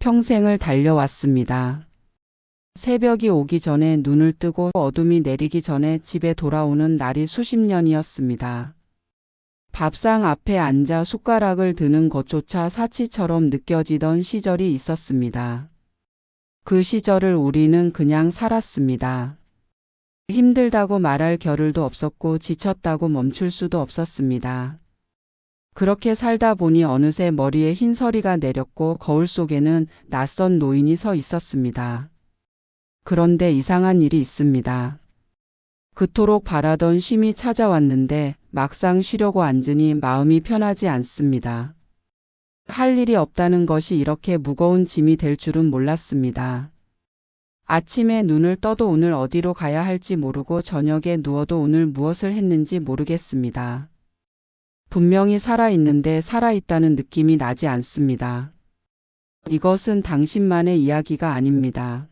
평생을 달려왔습니다. 새벽이 오기 전에 눈을 뜨고 어둠이 내리기 전에 집에 돌아오는 날이 수십 년이었습니다. 밥상 앞에 앉아 숟가락을 드는 것조차 사치처럼 느껴지던 시절이 있었습니다. 그 시절을 우리는 그냥 살았습니다. 힘들다고 말할 겨를도 없었고 지쳤다고 멈출 수도 없었습니다. 그렇게 살다 보니 어느새 머리에 흰서리가 내렸고 거울 속에는 낯선 노인이 서 있었습니다. 그런데 이상한 일이 있습니다. 그토록 바라던 쉼이 찾아왔는데 막상 쉬려고 앉으니 마음이 편하지 않습니다. 할 일이 없다는 것이 이렇게 무거운 짐이 될 줄은 몰랐습니다. 아침에 눈을 떠도 오늘 어디로 가야 할지 모르고 저녁에 누워도 오늘 무엇을 했는지 모르겠습니다. 분명히 살아있는데 살아있다는 느낌이 나지 않습니다. 이것은 당신만의 이야기가 아닙니다.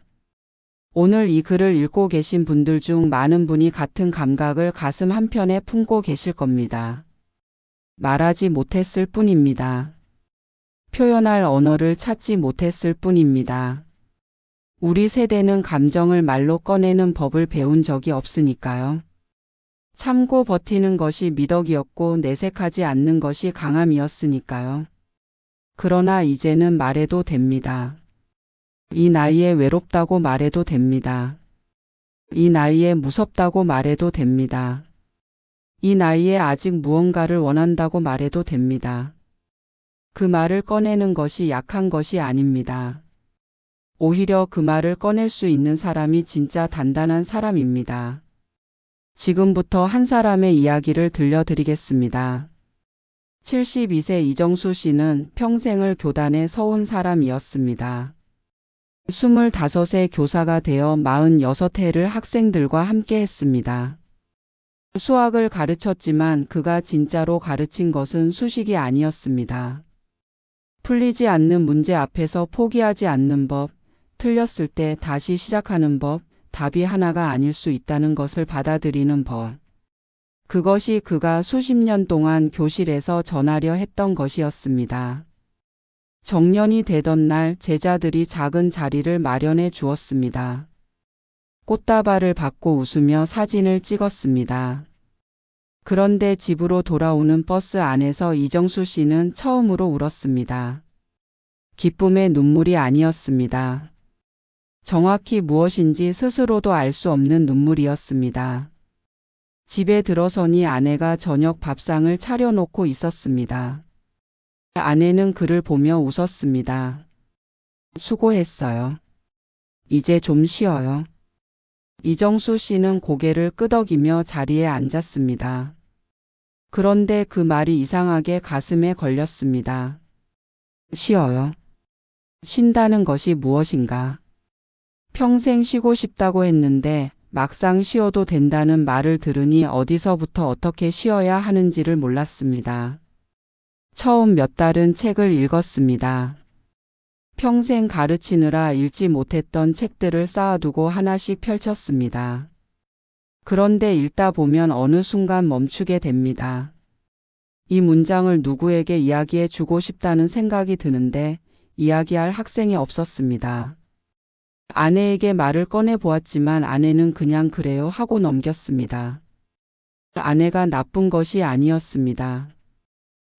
오늘 이 글을 읽고 계신 분들 중 많은 분이 같은 감각을 가슴 한편에 품고 계실 겁니다. 말하지 못했을 뿐입니다. 표현할 언어를 찾지 못했을 뿐입니다. 우리 세대는 감정을 말로 꺼내는 법을 배운 적이 없으니까요. 참고 버티는 것이 미덕이었고 내색하지 않는 것이 강함이었으니까요. 그러나 이제는 말해도 됩니다. 이 나이에 외롭다고 말해도 됩니다. 이 나이에 무섭다고 말해도 됩니다. 이 나이에 아직 무언가를 원한다고 말해도 됩니다. 그 말을 꺼내는 것이 약한 것이 아닙니다. 오히려 그 말을 꺼낼 수 있는 사람이 진짜 단단한 사람입니다. 지금부터 한 사람의 이야기를 들려드리겠습니다. 72세 이정수 씨는 평생을 교단에 서온 사람이었습니다. 25세 교사가 되어 46해를 학생들과 함께 했습니다. 수학을 가르쳤지만 그가 진짜로 가르친 것은 수식이 아니었습니다. 풀리지 않는 문제 앞에서 포기하지 않는 법, 틀렸을 때 다시 시작하는 법, 답이 하나가 아닐 수 있다는 것을 받아들이는 법. 그것이 그가 수십 년 동안 교실에서 전하려 했던 것이었습니다. 정년이 되던 날 제자들이 작은 자리를 마련해 주었습니다. 꽃다발을 받고 웃으며 사진을 찍었습니다. 그런데 집으로 돌아오는 버스 안에서 이정수 씨는 처음으로 울었습니다. 기쁨의 눈물이 아니었습니다. 정확히 무엇인지 스스로도 알 수 없는 눈물이었습니다. 집에 들어서니 아내가 저녁 밥상을 차려놓고 있었습니다. 아내는 그를 보며 웃었습니다. 수고했어요. 이제 좀 쉬어요. 이정수 씨는 고개를 끄덕이며 자리에 앉았습니다. 그런데 그 말이 이상하게 가슴에 걸렸습니다. 쉬어요. 쉰다는 것이 무엇인가? 평생 쉬고 싶다고 했는데 막상 쉬어도 된다는 말을 들으니 어디서부터 어떻게 쉬어야 하는지를 몰랐습니다. 처음 몇 달은 책을 읽었습니다. 평생 가르치느라 읽지 못했던 책들을 쌓아두고 하나씩 펼쳤습니다. 그런데 읽다 보면 어느 순간 멈추게 됩니다. 이 문장을 누구에게 이야기해 주고 싶다는 생각이 드는데 이야기할 학생이 없었습니다. 아내에게 말을 꺼내 보았지만 아내는 그냥 그래요 하고 넘겼습니다. 아내가 나쁜 것이 아니었습니다.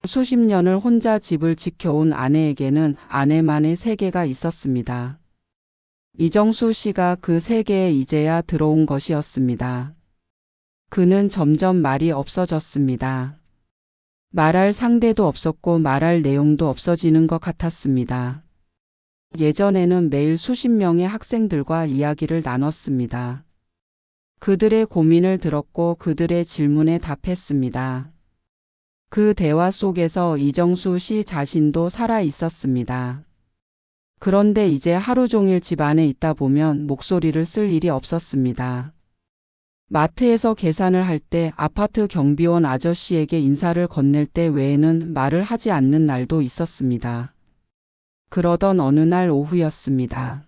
수십 년을 혼자 집을 지켜온 아내에게는 아내만의 세계가 있었습니다. 이정수 씨가 그 세계에 이제야 들어온 것이었습니다. 그는 점점 말이 없어졌습니다. 말할 상대도 없었고 말할 내용도 없어지는 것 같았습니다. 예전에는 매일 수십 명의 학생들과 이야기를 나눴습니다. 그들의 고민을 들었고 그들의 질문에 답했습니다. 그 대화 속에서 이정수 씨 자신도 살아 있었습니다. 그런데 이제 하루 종일 집 안에 있다 보면 목소리를 쓸 일이 없었습니다. 마트에서 계산을 할 때 아파트 경비원 아저씨에게 인사를 건넬 때 외에는 말을 하지 않는 날도 있었습니다. 그러던 어느 날 오후였습니다.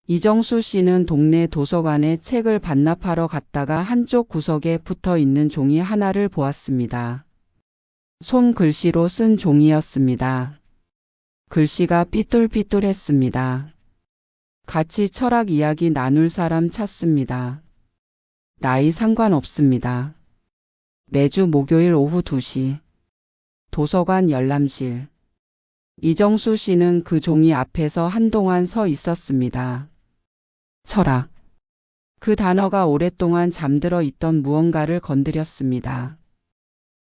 이정수 씨는 동네 도서관에 책을 반납하러 갔다가 한쪽 구석에 붙어 있는 종이 하나를 보았습니다. 손글씨로 쓴 종이였습니다. 글씨가 삐뚤삐뚤했습니다. 같이 철학 이야기 나눌 사람 찾습니다. 나이 상관없습니다. 매주 목요일 오후 2시. 도서관 열람실. 이정수 씨는 그 종이 앞에서 한동안 서 있었습니다. 철학. 그 단어가 오랫동안 잠들어 있던 무언가를 건드렸습니다.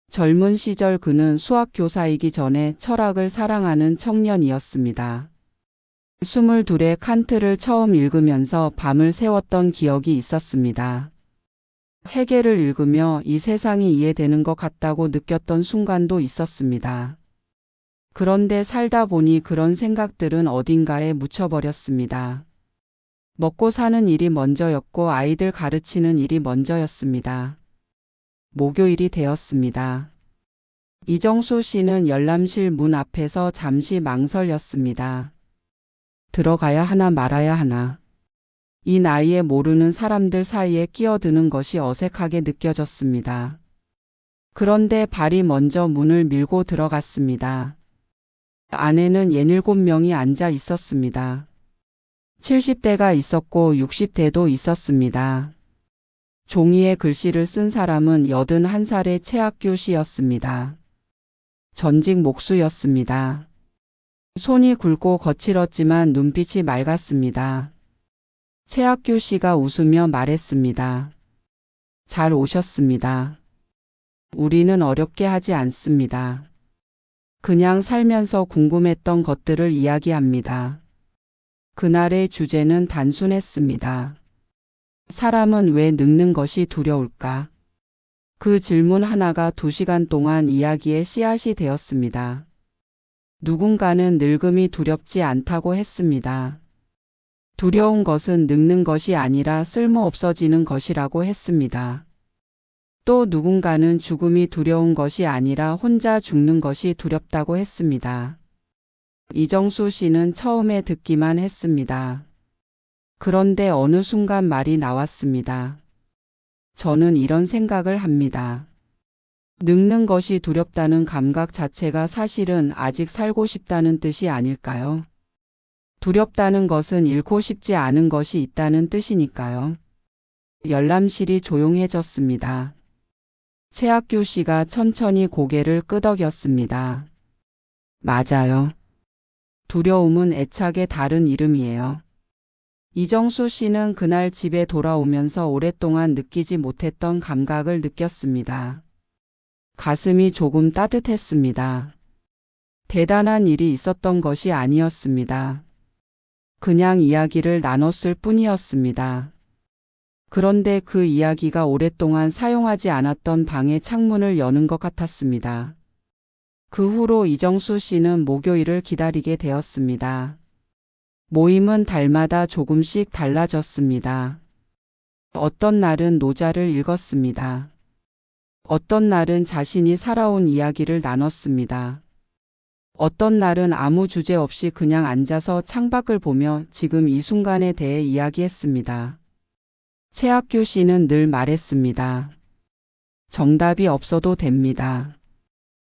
젊은 시절 그는 수학 교사이기 전에 철학을 사랑하는 청년이었습니다. 22에 칸트를 처음 읽으면서 밤을 새웠던 기억이 있었습니다. 헤겔을 읽으며 이 세상이 이해되는 것 같다고 느꼈던 순간도 있었습니다. 그런데 살다 보니 그런 생각들은 어딘가에 묻혀버렸습니다. 먹고 사는 일이 먼저였고 아이들 가르치는 일이 먼저였습니다. 목요일이 되었습니다. 이정수 씨는 열람실 문 앞에서 잠시 망설였습니다. 들어가야 하나 말아야 하나. 이 나이에 모르는 사람들 사이에 끼어드는 것이 어색하게 느껴졌습니다. 그런데 발이 먼저 문을 밀고 들어갔습니다. 안에는 67명이 앉아 있었습니다. 70대가 있었고 60대도 있었습니다. 종이에 글씨를 쓴 사람은 81살의 최학규 씨였습니다. 전직 목수였습니다. 손이 굵고 거칠었지만 눈빛이 맑았습니다. 최학규 씨가 웃으며 말했습니다. 잘 오셨습니다. 우리는 어렵게 하지 않습니다. 그냥 살면서 궁금했던 것들을 이야기합니다. 그날의 주제는 단순했습니다. 사람은 왜 늙는 것이 두려울까? 그 질문 하나가 2시간 동안 이야기의 씨앗이 되었습니다. 누군가는 늙음이 두렵지 않다고 했습니다. 두려운 것은 늙는 것이 아니라 쓸모없어지는 것이라고 했습니다. 또 누군가는 죽음이 두려운 것이 아니라 혼자 죽는 것이 두렵다고 했습니다. 이정수 씨는 처음에 듣기만 했습니다. 그런데 어느 순간 말이 나왔습니다. 저는 이런 생각을 합니다. 늙는 것이 두렵다는 감각 자체가 사실은 아직 살고 싶다는 뜻이 아닐까요? 두렵다는 것은 잃고 싶지 않은 것이 있다는 뜻이니까요. 열람실이 조용해졌습니다. 최학규 씨가 천천히 고개를 끄덕였습니다. 맞아요. 두려움은 애착의 다른 이름이에요. 이정수 씨는 그날 집에 돌아오면서 오랫동안 느끼지 못했던 감각을 느꼈습니다. 가슴이 조금 따뜻했습니다. 대단한 일이 있었던 것이 아니었습니다. 그냥 이야기를 나눴을 뿐이었습니다. 그런데 그 이야기가 오랫동안 사용하지 않았던 방의 창문을 여는 것 같았습니다. 그 후로 이정수 씨는 목요일을 기다리게 되었습니다. 모임은 달마다 조금씩 달라졌습니다. 어떤 날은 노자를 읽었습니다. 어떤 날은 자신이 살아온 이야기를 나눴습니다. 어떤 날은 아무 주제 없이 그냥 앉아서 창밖을 보며 지금 이 순간에 대해 이야기했습니다. 최학규 씨는 늘 말했습니다. 정답이 없어도 됩니다.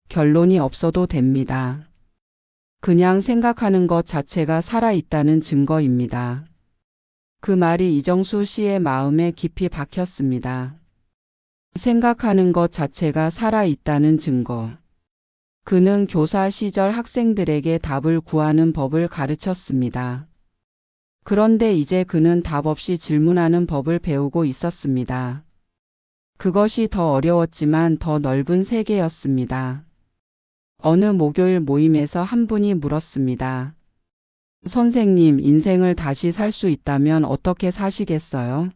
결론이 없어도 됩니다. 그냥 생각하는 것 자체가 살아있다는 증거입니다. 그 말이 이정수 씨의 마음에 깊이 박혔습니다. 생각하는 것 자체가 살아있다는 증거. 그는 교사 시절 학생들에게 답을 구하는 법을 가르쳤습니다. 그런데 이제 그는 답 없이 질문하는 법을 배우고 있었습니다. 그것이 더 어려웠지만 더 넓은 세계였습니다. 어느 목요일 모임에서 한 분이 물었습니다. 선생님, 인생을 다시 살 수 있다면 어떻게 사시겠어요?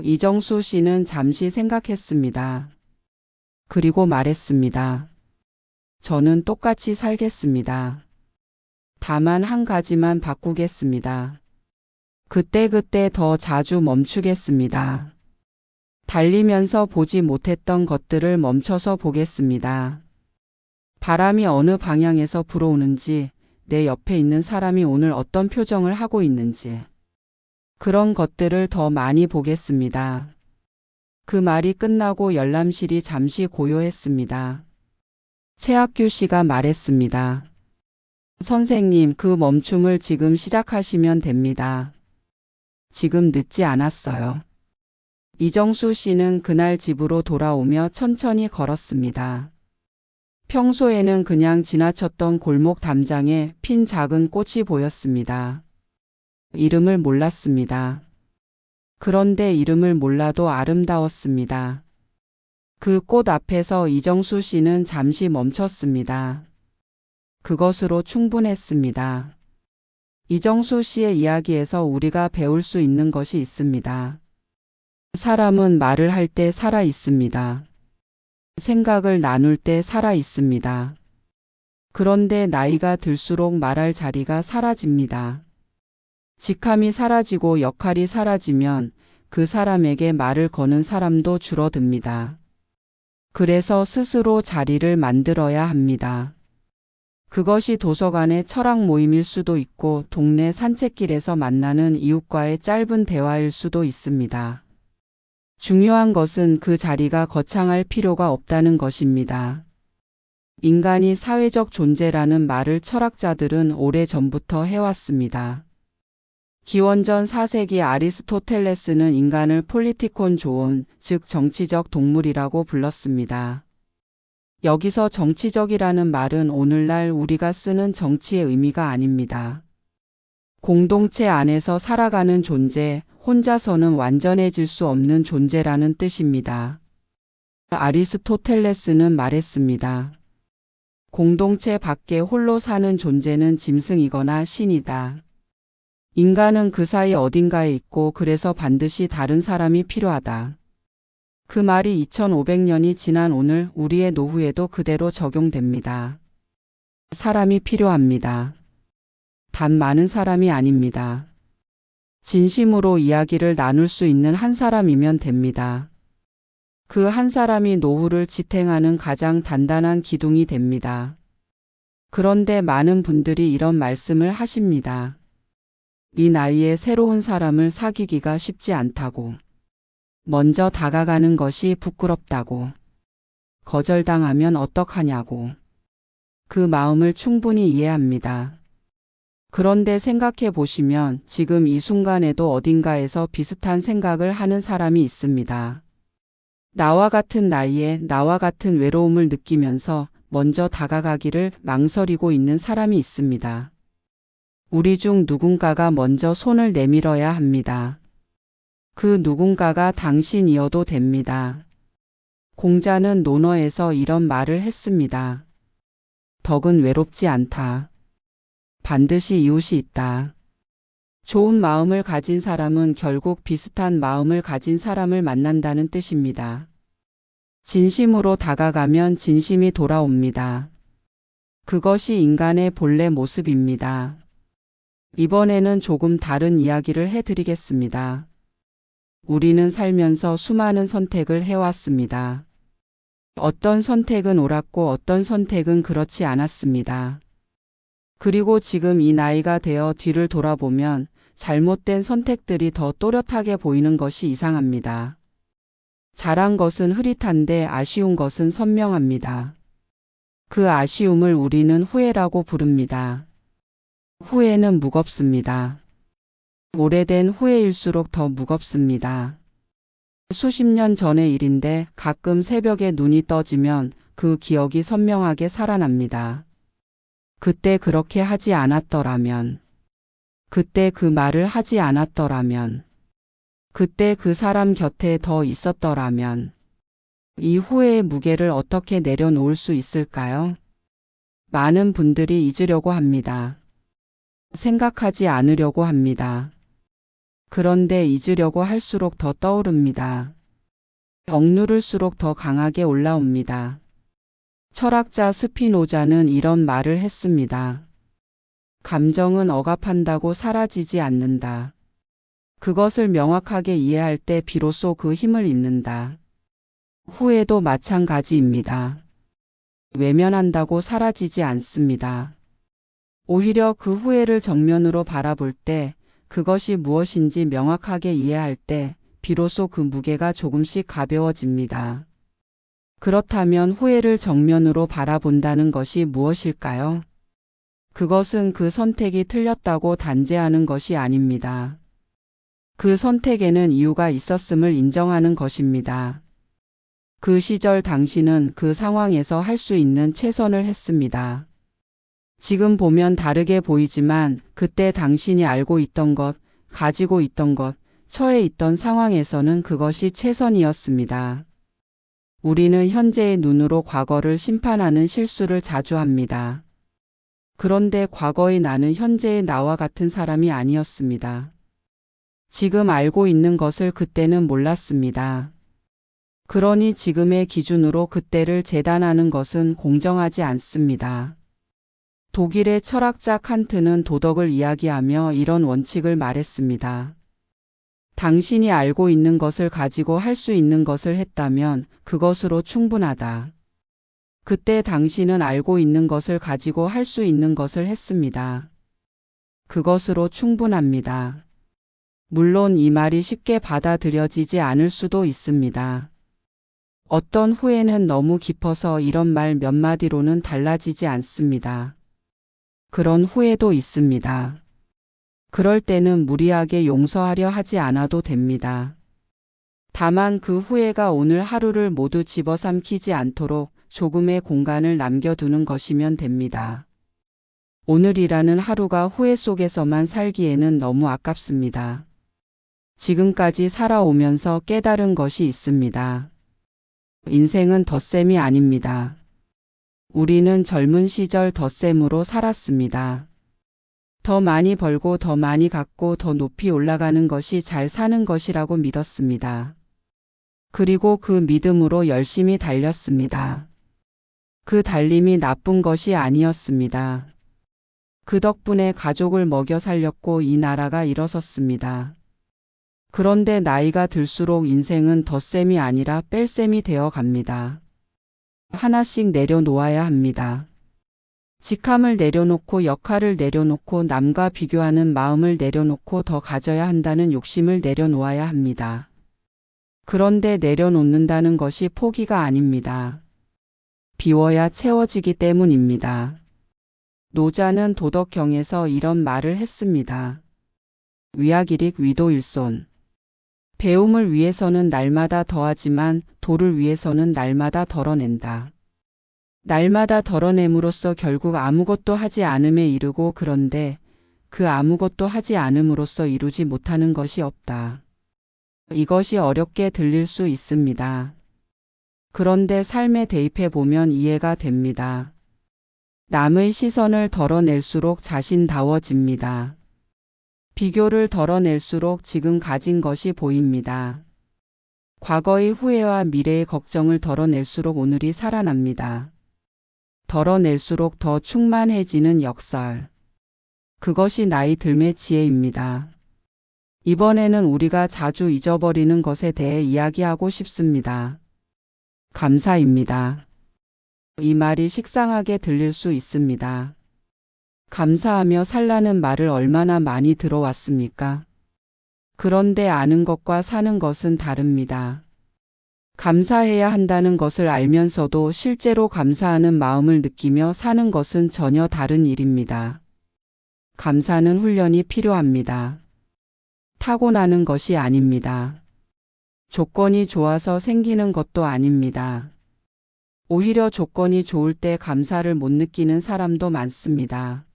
이정수 씨는 잠시 생각했습니다. 그리고 말했습니다. 저는 똑같이 살겠습니다. 다만 한 가지만 바꾸겠습니다. 그때그때 더 자주 멈추겠습니다. 달리면서 보지 못했던 것들을 멈춰서 보겠습니다. 바람이 어느 방향에서 불어오는지, 내 옆에 있는 사람이 오늘 어떤 표정을 하고 있는지, 그런 것들을 더 많이 보겠습니다. 그 말이 끝나고 열람실이 잠시 고요했습니다. 최학규 씨가 말했습니다. 선생님, 그 멈춤을 지금 시작하시면 됩니다. 지금 늦지 않았어요. 이정수 씨는 그날 집으로 돌아오며 천천히 걸었습니다. 평소에는 그냥 지나쳤던 골목 담장에 핀 작은 꽃이 보였습니다. 이름을 몰랐습니다. 그런데 이름을 몰라도 아름다웠습니다. 그 꽃 앞에서 이정수 씨는 잠시 멈췄습니다. 그것으로 충분했습니다. 이정수 씨의 이야기에서 우리가 배울 수 있는 것이 있습니다. 사람은 말을 할 때 살아 있습니다. 생각을 나눌 때 살아 있습니다. 그런데 나이가 들수록 말할 자리가 사라집니다. 직함이 사라지고 역할이 사라지면 그 사람에게 말을 거는 사람도 줄어듭니다. 그래서 스스로 자리를 만들어야 합니다. 그것이 도서관의 철학 모임일 수도 있고 동네 산책길에서 만나는 이웃과의 짧은 대화일 수도 있습니다. 중요한 것은 그 자리가 거창할 필요가 없다는 것입니다. 인간이 사회적 존재라는 말을 철학자들은 오래전부터 해왔습니다. 기원전 4세기 아리스토텔레스는 인간을 폴리티콘 조온, 즉 정치적 동물이라고 불렀습니다. 여기서 정치적이라는 말은 오늘날 우리가 쓰는 정치의 의미가 아닙니다. 공동체 안에서 살아가는 존재, 혼자서는 완전해질 수 없는 존재라는 뜻입니다. 아리스토텔레스는 말했습니다. 공동체 밖에 홀로 사는 존재는 짐승이거나 신이다. 인간은 그 사이 어딘가에 있고 그래서 반드시 다른 사람이 필요하다. 그 말이 2500년이 지난 오늘 우리의 노후에도 그대로 적용됩니다. 사람이 필요합니다. 단 많은 사람이 아닙니다. 진심으로 이야기를 나눌 수 있는 한 사람이면 됩니다. 그 한 사람이 노후를 지탱하는 가장 단단한 기둥이 됩니다. 그런데 많은 분들이 이런 말씀을 하십니다. 이 나이에 새로운 사람을 사귀기가 쉽지 않다고. 먼저 다가가는 것이 부끄럽다고. 거절당하면 어떡하냐고. 그 마음을 충분히 이해합니다. 그런데 생각해 보시면 지금 이 순간에도 어딘가에서 비슷한 생각을 하는 사람이 있습니다. 나와 같은 나이에 나와 같은 외로움을 느끼면서 먼저 다가가기를 망설이고 있는 사람이 있습니다. 우리 중 누군가가 먼저 손을 내밀어야 합니다. 그 누군가가 당신이어도 됩니다. 공자는 논어에서 이런 말을 했습니다. 덕은 외롭지 않다. 반드시 이웃이 있다. 좋은 마음을 가진 사람은 결국 비슷한 마음을 가진 사람을 만난다는 뜻입니다. 진심으로 다가가면 진심이 돌아옵니다. 그것이 인간의 본래 모습입니다. 이번에는 조금 다른 이야기를 해드리겠습니다. 우리는 살면서 수많은 선택을 해왔습니다. 어떤 선택은 옳았고 어떤 선택은 그렇지 않았습니다. 그리고 지금 이 나이가 되어 뒤를 돌아보면 잘못된 선택들이 더 또렷하게 보이는 것이 이상합니다. 잘한 것은 흐릿한데 아쉬운 것은 선명합니다. 그 아쉬움을 우리는 후회라고 부릅니다. 후회는 무겁습니다. 오래된 후회일수록 더 무겁습니다. 수십 년 전의 일인데 가끔 새벽에 눈이 떠지면 그 기억이 선명하게 살아납니다. 그때 그렇게 하지 않았더라면, 그때 그 말을 하지 않았더라면, 그때 그 사람 곁에 더 있었더라면, 이 후회의 무게를 어떻게 내려놓을 수 있을까요? 많은 분들이 잊으려고 합니다. 생각하지 않으려고 합니다. 그런데 잊으려고 할수록 더 떠오릅니다. 억누를수록 더 강하게 올라옵니다. 철학자 스피노자는 이런 말을 했습니다. 감정은 억압한다고 사라지지 않는다. 그것을 명확하게 이해할 때 비로소 그 힘을 잊는다. 후회도 마찬가지입니다. 외면한다고 사라지지 않습니다. 오히려 그 후회를 정면으로 바라볼 때 그것이 무엇인지 명확하게 이해할 때 비로소 그 무게가 조금씩 가벼워집니다. 그렇다면 후회를 정면으로 바라본다는 것이 무엇일까요? 그것은 그 선택이 틀렸다고 단죄하는 것이 아닙니다. 그 선택에는 이유가 있었음을 인정하는 것입니다. 그 시절 당신은 그 상황에서 할 수 있는 최선을 했습니다. 지금 보면 다르게 보이지만 그때 당신이 알고 있던 것, 가지고 있던 것, 처해 있던 상황에서는 그것이 최선이었습니다. 우리는 현재의 눈으로 과거를 심판하는 실수를 자주 합니다. 그런데 과거의 나는 현재의 나와 같은 사람이 아니었습니다. 지금 알고 있는 것을 그때는 몰랐습니다. 그러니 지금의 기준으로 그때를 재단하는 것은 공정하지 않습니다. 독일의 철학자 칸트는 도덕을 이야기하며 이런 원칙을 말했습니다. 당신이 알고 있는 것을 가지고 할 수 있는 것을 했다면 그것으로 충분하다. 그때 당신은 알고 있는 것을 가지고 할 수 있는 것을 했습니다. 그것으로 충분합니다. 물론 이 말이 쉽게 받아들여지지 않을 수도 있습니다. 어떤 후회는 너무 깊어서 이런 말 몇 마디로는 달라지지 않습니다. 그런 후회도 있습니다. 그럴 때는 무리하게 용서하려 하지 않아도 됩니다. 다만 그 후회가 오늘 하루를 모두 집어삼키지 않도록 조금의 공간을 남겨두는 것이면 됩니다. 오늘이라는 하루가 후회 속에서만 살기에는 너무 아깝습니다. 지금까지 살아오면서 깨달은 것이 있습니다. 인생은 덧셈이 아닙니다. 우리는 젊은 시절 덧셈으로 살았습니다. 더 많이 벌고 더 많이 갖고 더 높이 올라가는 것이 잘 사는 것이라고 믿었습니다. 그리고 그 믿음으로 열심히 달렸습니다. 그 달림이 나쁜 것이 아니었습니다. 그 덕분에 가족을 먹여 살렸고 이 나라가 일어섰습니다. 그런데 나이가 들수록 인생은 덧셈이 아니라 뺄셈이 되어 갑니다. 하나씩 내려놓아야 합니다. 직함을 내려놓고 역할을 내려놓고 남과 비교하는 마음을 내려놓고 더 가져야 한다는 욕심을 내려놓아야 합니다. 그런데 내려놓는다는 것이 포기가 아닙니다. 비워야 채워지기 때문입니다. 노자는 도덕경에서 이런 말을 했습니다. 위악일익 위도일손. 배움을 위해서는 날마다 더하지만 도를 위해서는 날마다 덜어낸다. 날마다 덜어냄으로써 결국 아무것도 하지 않음에 이르고 그런데 그 아무것도 하지 않음으로써 이루지 못하는 것이 없다. 이것이 어렵게 들릴 수 있습니다. 그런데 삶에 대입해 보면 이해가 됩니다. 남의 시선을 덜어낼수록 자신다워집니다. 비교를 덜어낼수록 지금 가진 것이 보입니다. 과거의 후회와 미래의 걱정을 덜어낼수록 오늘이 살아납니다. 덜어낼수록 더 충만해지는 역설. 그것이 나이 들매 지혜입니다. 이번에는 우리가 자주 잊어버리는 것에 대해 이야기하고 싶습니다. 감사입니다. 이 말이 식상하게 들릴 수 있습니다. 감사하며 살라는 말을 얼마나 많이 들어왔습니까? 그런데 아는 것과 사는 것은 다릅니다. 감사해야 한다는 것을 알면서도 실제로 감사하는 마음을 느끼며 사는 것은 전혀 다른 일입니다. 감사는 훈련이 필요합니다. 타고나는 것이 아닙니다. 조건이 좋아서 생기는 것도 아닙니다. 오히려 조건이 좋을 때 감사를 못 느끼는 사람도 많습니다.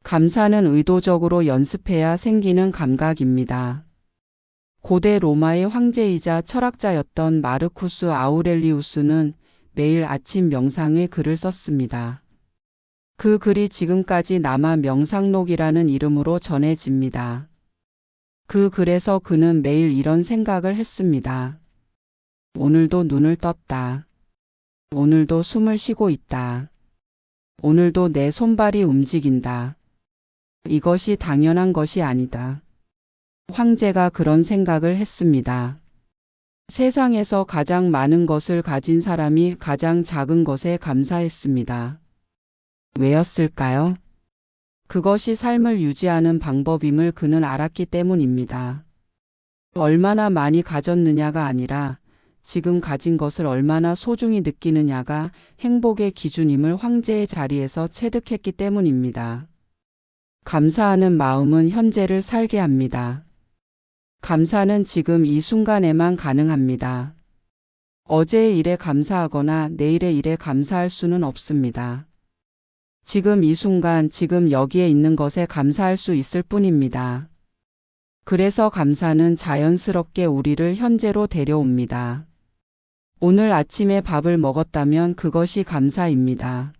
감사는 의도적으로 연습해야 생기는 감각입니다. 고대 로마의 황제이자 철학자였던 마르쿠스 아우렐리우스는 매일 아침 명상의 글을 썼습니다. 그 글이 지금까지 남아 명상록이라는 이름으로 전해집니다. 그 글에서 그는 매일 이런 생각을 했습니다. 오늘도 눈을 떴다. 오늘도 숨을 쉬고 있다. 오늘도 내 손발이 움직인다. 이것이 당연한 것이 아니다. 황제가 그런 생각을 했습니다. 세상에서 가장 많은 것을 가진 사람이 가장 작은 것에 감사했습니다. 왜였을까요? 그것이 삶을 유지하는 방법임을 그는 알았기 때문입니다. 얼마나 많이 가졌느냐가 아니라 지금 가진 것을 얼마나 소중히 느끼느냐가 행복의 기준임을 황제의 자리에서 체득했기 때문입니다. 감사하는 마음은 현재를 살게 합니다. 감사는 지금 이 순간에만 가능합니다. 어제의 일에 감사하거나 내일의 일에 감사할 수는 없습니다. 지금 이 순간, 지금 여기에 있는 것에 감사할 수 있을 뿐입니다. 그래서 감사는 자연스럽게 우리를 현재로 데려옵니다. 오늘 아침에 밥을 먹었다면 그것이 감사입니다.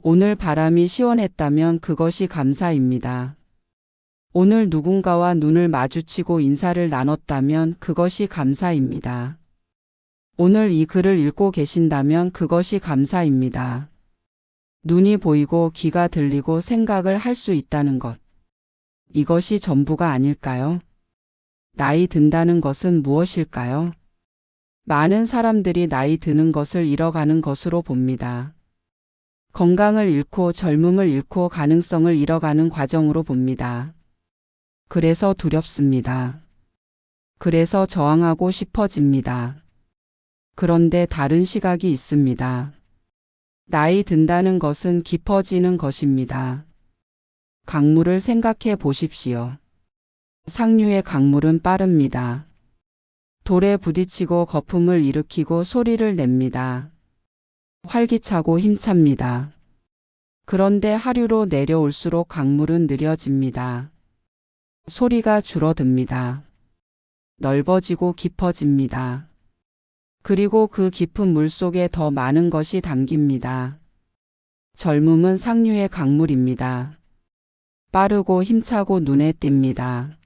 오늘 바람이 시원했다면 그것이 감사입니다. 오늘 누군가와 눈을 마주치고 인사를 나눴다면 그것이 감사입니다. 오늘 이 글을 읽고 계신다면 그것이 감사입니다. 눈이 보이고 귀가 들리고 생각을 할 수 있다는 것. 이것이 전부가 아닐까요? 나이 든다는 것은 무엇일까요? 많은 사람들이 나이 드는 것을 잃어가는 것으로 봅니다. 건강을 잃고 젊음을 잃고 가능성을 잃어가는 과정으로 봅니다. 그래서 두렵습니다. 그래서 저항하고 싶어집니다. 그런데 다른 시각이 있습니다. 나이 든다는 것은 깊어지는 것입니다. 강물을 생각해 보십시오. 상류의 강물은 빠릅니다. 돌에 부딪히고 거품을 일으키고 소리를 냅니다. 활기차고 힘찹니다. 그런데 하류로 내려올수록 강물은 느려집니다. 소리가 줄어듭니다. 넓어지고 깊어집니다. 그리고 그 깊은 물 속에 더 많은 것이 담깁니다. 젊음은 상류의 강물입니다. 빠르고 힘차고 눈에 띕니다.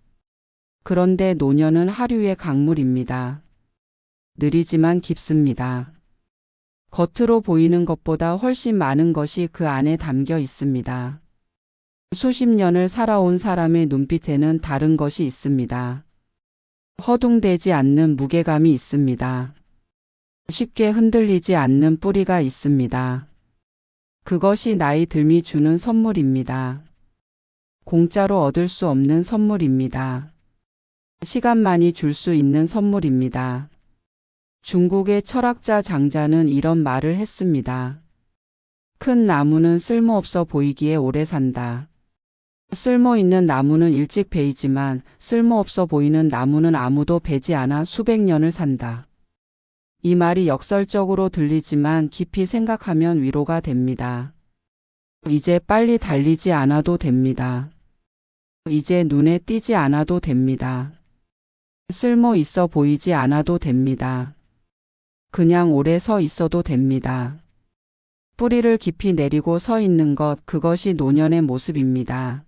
그런데 노년은 하류의 강물입니다. 느리지만 깊습니다. 겉으로 보이는 것보다 훨씬 많은 것이 그 안에 담겨 있습니다. 수십 년을 살아온 사람의 눈빛에는 다른 것이 있습니다. 허둥대지 않는 무게감이 있습니다. 쉽게 흔들리지 않는 뿌리가 있습니다. 그것이 나이 듦이 주는 선물입니다. 공짜로 얻을 수 없는 선물입니다. 시간만이 줄 수 있는 선물입니다. 중국의 철학자 장자는 이런 말을 했습니다. 큰 나무는 쓸모없어 보이기에 오래 산다. 쓸모 있는 나무는 일찍 베이지만 쓸모없어 보이는 나무는 아무도 베지 않아 수백 년을 산다. 이 말이 역설적으로 들리지만 깊이 생각하면 위로가 됩니다. 이제 빨리 달리지 않아도 됩니다. 이제 눈에 띄지 않아도 됩니다. 쓸모 있어 보이지 않아도 됩니다. 그냥 오래 서 있어도 됩니다. 뿌리를 깊이 내리고 서 있는 것, 그것이 노년의 모습입니다.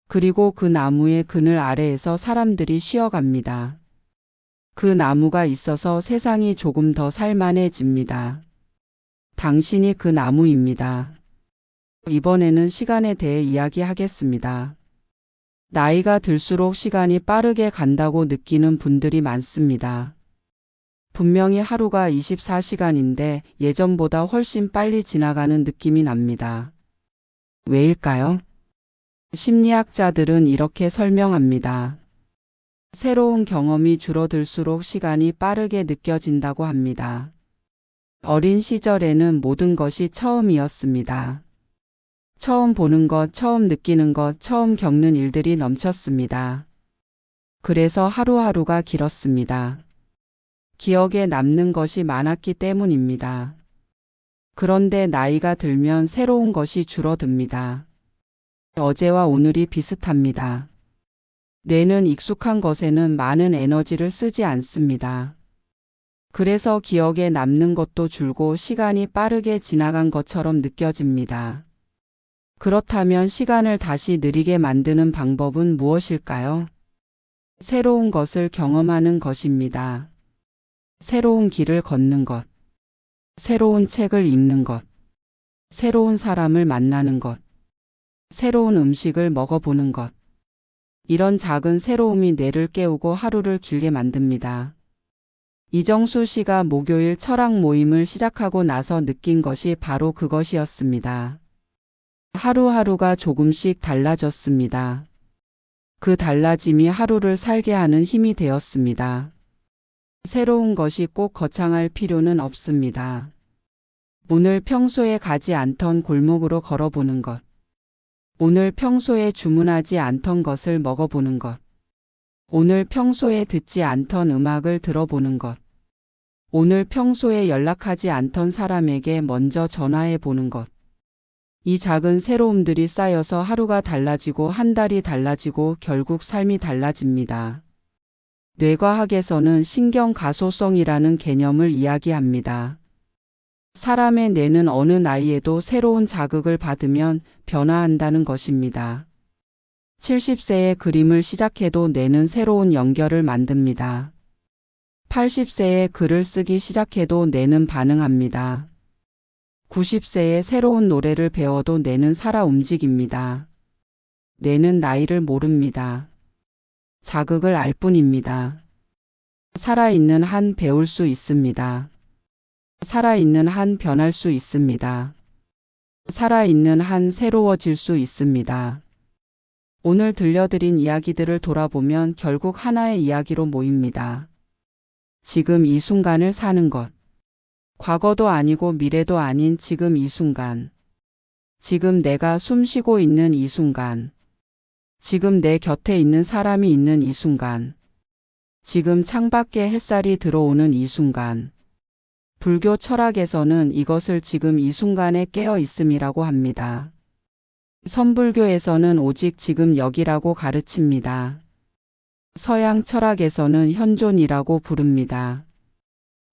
그리고 그 나무의 그늘 아래에서 사람들이 쉬어갑니다. 그 나무가 있어서 세상이 조금 더 살만해집니다. 당신이 그 나무입니다. 이번에는 시간에 대해 이야기하겠습니다. 나이가 들수록 시간이 빠르게 간다고 느끼는 분들이 많습니다. 분명히 하루가 24시간인데 예전보다 훨씬 빨리 지나가는 느낌이 납니다. 왜일까요? 심리학자들은 이렇게 설명합니다. 새로운 경험이 줄어들수록 시간이 빠르게 느껴진다고 합니다. 어린 시절에는 모든 것이 처음이었습니다. 처음 보는 것, 처음 느끼는 것, 처음 겪는 일들이 넘쳤습니다. 그래서 하루하루가 길었습니다. 기억에 남는 것이 많았기 때문입니다. 그런데 나이가 들면 새로운 것이 줄어듭니다. 어제와 오늘이 비슷합니다. 뇌는 익숙한 것에는 많은 에너지를 쓰지 않습니다. 그래서 기억에 남는 것도 줄고 시간이 빠르게 지나간 것처럼 느껴집니다. 그렇다면 시간을 다시 느리게 만드는 방법은 무엇일까요? 새로운 것을 경험하는 것입니다. 새로운 길을 걷는 것, 새로운 책을 읽는 것, 새로운 사람을 만나는 것, 새로운 음식을 먹어보는 것. 이런 작은 새로움이 뇌를 깨우고 하루를 길게 만듭니다. 이정수 씨가 목요일 철학 모임을 시작하고 나서 느낀 것이 바로 그것이었습니다. 하루하루가 조금씩 달라졌습니다. 그 달라짐이 하루를 살게 하는 힘이 되었습니다. 새로운 것이 꼭 거창할 필요는 없습니다. 오늘 평소에 가지 않던 골목으로 걸어보는 것. 오늘 평소에 주문하지 않던 것을 먹어보는 것. 오늘 평소에 듣지 않던 음악을 들어보는 것. 오늘 평소에 연락하지 않던 사람에게 먼저 전화해 보는 것. 이 작은 새로움들이 쌓여서 하루가 달라지고 한 달이 달라지고 결국 삶이 달라집니다. 뇌과학에서는 신경가소성이라는 개념을 이야기합니다. 사람의 뇌는 어느 나이에도 새로운 자극을 받으면 변화한다는 것입니다. 70세에 그림을 시작해도 뇌는 새로운 연결을 만듭니다. 80세에 글을 쓰기 시작해도 뇌는 반응합니다. 90세에 새로운 노래를 배워도 뇌는 살아 움직입니다. 뇌는 나이를 모릅니다. 자극을 알 뿐입니다. 살아있는 한 배울 수 있습니다. 살아있는 한 변할 수 있습니다. 살아있는 한 새로워질 수 있습니다. 오늘 들려드린 이야기들을 돌아보면 결국 하나의 이야기로 모입니다. 지금 이 순간을 사는 것. 과거도 아니고 미래도 아닌 지금 이 순간. 지금 내가 숨 쉬고 있는 이 순간. 지금 내 곁에 있는 사람이 있는 이 순간. 지금 창밖에 햇살이 들어오는 이 순간. 불교 철학에서는 이것을 지금 이 순간에 깨어 있음이라고 합니다. 선불교에서는 오직 지금 여기라고 가르칩니다. 서양 철학에서는 현존이라고 부릅니다.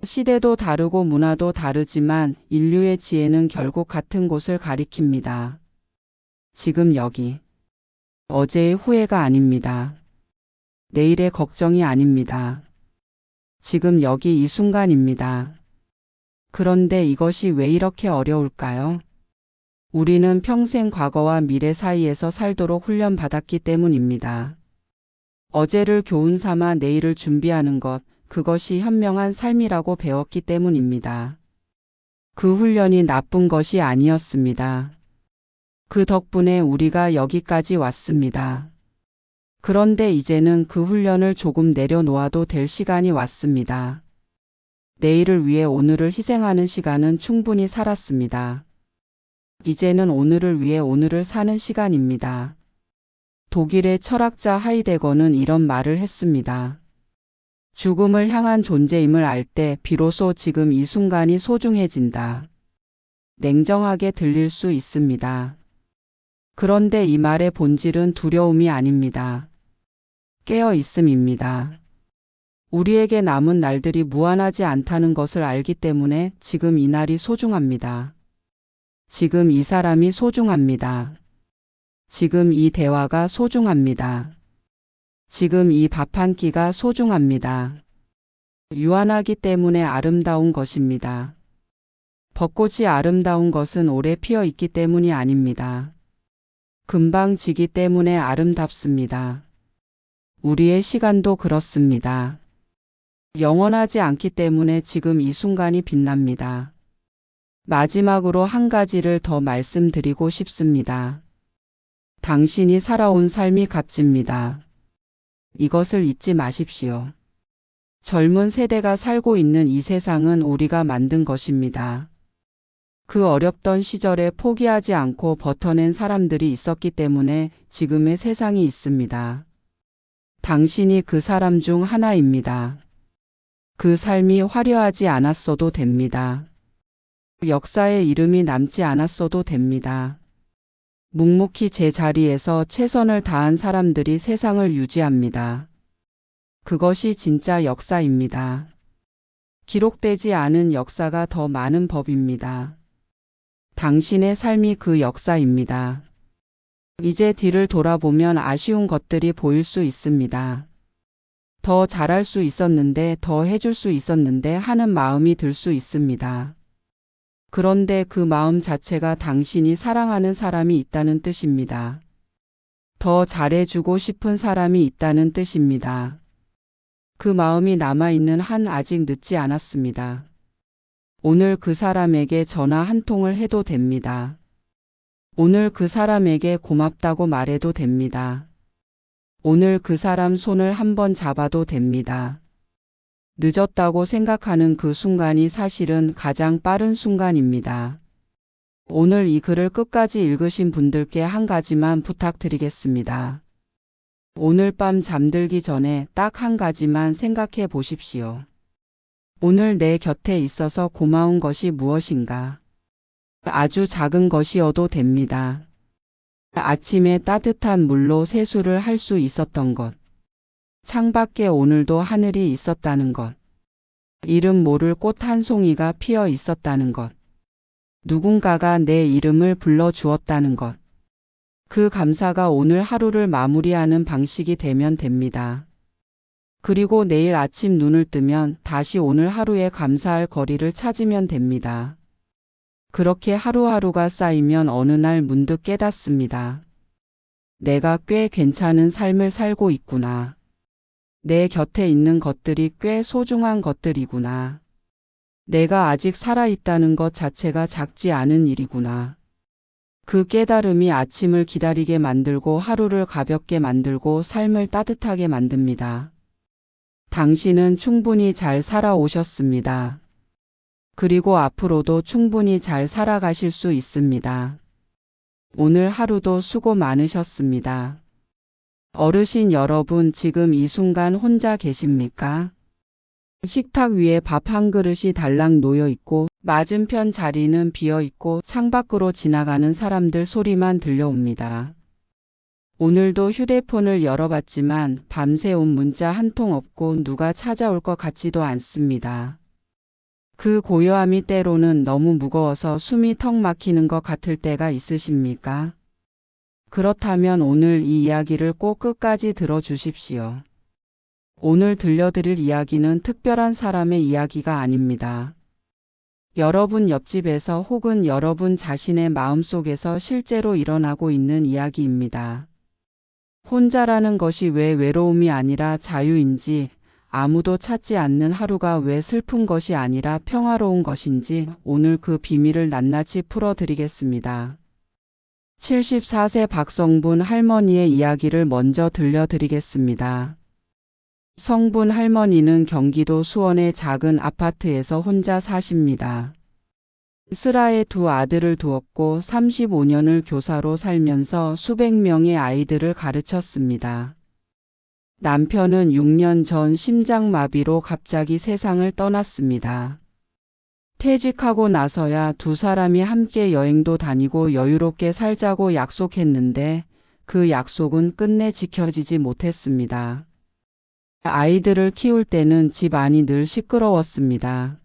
시대도 다르고 문화도 다르지만 인류의 지혜는 결국 같은 곳을 가리킵니다. 지금 여기. 어제의 후회가 아닙니다. 내일의 걱정이 아닙니다. 지금 여기 이 순간입니다. 그런데 이것이 왜 이렇게 어려울까요? 우리는 평생 과거와 미래 사이에서 살도록 훈련받았기 때문입니다. 어제를 교훈 삼아 내일을 준비하는 것, 그것이 현명한 삶이라고 배웠기 때문입니다. 그 훈련이 나쁜 것이 아니었습니다. 그 덕분에 우리가 여기까지 왔습니다. 그런데 이제는 그 훈련을 조금 내려놓아도 될 시간이 왔습니다. 내일을 위해 오늘을 희생하는 시간은 충분히 살았습니다. 이제는 오늘을 위해 오늘을 사는 시간입니다. 독일의 철학자 하이데거는 이런 말을 했습니다. 죽음을 향한 존재임을 알 때 비로소 지금 이 순간이 소중해진다. 냉정하게 들릴 수 있습니다. 그런데 이 말의 본질은 두려움이 아닙니다. 깨어 있음입니다. 우리에게 남은 날들이 무한하지 않다는 것을 알기 때문에 지금 이 날이 소중합니다. 지금 이 사람이 소중합니다. 지금 이 대화가 소중합니다. 지금 이 밥 한 끼가 소중합니다. 유한하기 때문에 아름다운 것입니다. 벚꽃이 아름다운 것은 오래 피어 있기 때문이 아닙니다. 금방 지기 때문에 아름답습니다. 우리의 시간도 그렇습니다. 영원하지 않기 때문에 지금 이 순간이 빛납니다. 마지막으로 한 가지를 더 말씀드리고 싶습니다. 당신이 살아온 삶이 값집니다. 이것을 잊지 마십시오. 젊은 세대가 살고 있는 이 세상은 우리가 만든 것입니다. 그 어렵던 시절에 포기하지 않고 버텨낸 사람들이 있었기 때문에 지금의 세상이 있습니다. 당신이 그 사람 중 하나입니다. 그 삶이 화려하지 않았어도 됩니다. 역사에 이름이 남지 않았어도 됩니다. 묵묵히 제 자리에서 최선을 다한 사람들이 세상을 유지합니다. 그것이 진짜 역사입니다. 기록되지 않은 역사가 더 많은 법입니다. 당신의 삶이 그 역사입니다. 이제 뒤를 돌아보면 아쉬운 것들이 보일 수 있습니다. 더 잘할 수 있었는데, 더 해줄 수 있었는데 하는 마음이 들 수 있습니다. 그런데 그 마음 자체가 당신이 사랑하는 사람이 있다는 뜻입니다. 더 잘해주고 싶은 사람이 있다는 뜻입니다. 그 마음이 남아있는 한 아직 늦지 않았습니다. 오늘 그 사람에게 전화 한 통을 해도 됩니다. 오늘 그 사람에게 고맙다고 말해도 됩니다. 오늘 그 사람 손을 한번 잡아도 됩니다. 늦었다고 생각하는 그 순간이 사실은 가장 빠른 순간입니다. 오늘 이 글을 끝까지 읽으신 분들께 한 가지만 부탁드리겠습니다. 오늘 밤 잠들기 전에 딱 한 가지만 생각해 보십시오. 오늘 내 곁에 있어서 고마운 것이 무엇인가? 아주 작은 것이어도 됩니다. 아침에 따뜻한 물로 세수를 할 수 있었던 것. 창밖에 오늘도 하늘이 있었다는 것. 이름 모를 꽃 한 송이가 피어 있었다는 것. 누군가가 내 이름을 불러주었다는 것. 그 감사가 오늘 하루를 마무리하는 방식이 되면 됩니다. 그리고 내일 아침 눈을 뜨면 다시 오늘 하루에 감사할 거리를 찾으면 됩니다. 그렇게 하루하루가 쌓이면 어느 날 문득 깨닫습니다. 내가 꽤 괜찮은 삶을 살고 있구나. 내 곁에 있는 것들이 꽤 소중한 것들이구나. 내가 아직 살아있다는 것 자체가 작지 않은 일이구나. 그 깨달음이 아침을 기다리게 만들고 하루를 가볍게 만들고 삶을 따뜻하게 만듭니다. 당신은 충분히 잘 살아오셨습니다. 그리고 앞으로도 충분히 잘 살아가실 수 있습니다. 오늘 하루도 수고 많으셨습니다. 어르신 여러분, 지금 이 순간 혼자 계십니까? 식탁 위에 밥 한 그릇이 달랑 놓여 있고 맞은편 자리는 비어 있고 창밖으로 지나가는 사람들 소리만 들려옵니다. 오늘도 휴대폰을 열어봤지만 밤새 온 문자 한 통 없고 누가 찾아올 것 같지도 않습니다. 그 고요함이 때로는 너무 무거워서 숨이 턱 막히는 것 같을 때가 있으십니까? 그렇다면 오늘 이 이야기를 꼭 끝까지 들어주십시오. 오늘 들려드릴 이야기는 특별한 사람의 이야기가 아닙니다. 여러분 옆집에서 혹은 여러분 자신의 마음속에서 실제로 일어나고 있는 이야기입니다. 혼자라는 것이 왜 외로움이 아니라 자유인지, 아무도 찾지 않는 하루가 왜 슬픈 것이 아니라 평화로운 것인지 오늘 그 비밀을 낱낱이 풀어드리겠습니다. 74세 박성분 할머니의 이야기를 먼저 들려드리겠습니다. 성분 할머니는 경기도 수원의 작은 아파트에서 혼자 사십니다. 슬하에 두 아들을 두었고 35년을 교사로 살면서 수백 명의 아이들을 가르쳤습니다. 남편은 6년 전 심장마비로 갑자기 세상을 떠났습니다. 퇴직하고 나서야 두 사람이 함께 여행도 다니고 여유롭게 살자고 약속했는데 그 약속은 끝내 지켜지지 못했습니다. 아이들을 키울 때는 집 안이 늘 시끄러웠습니다.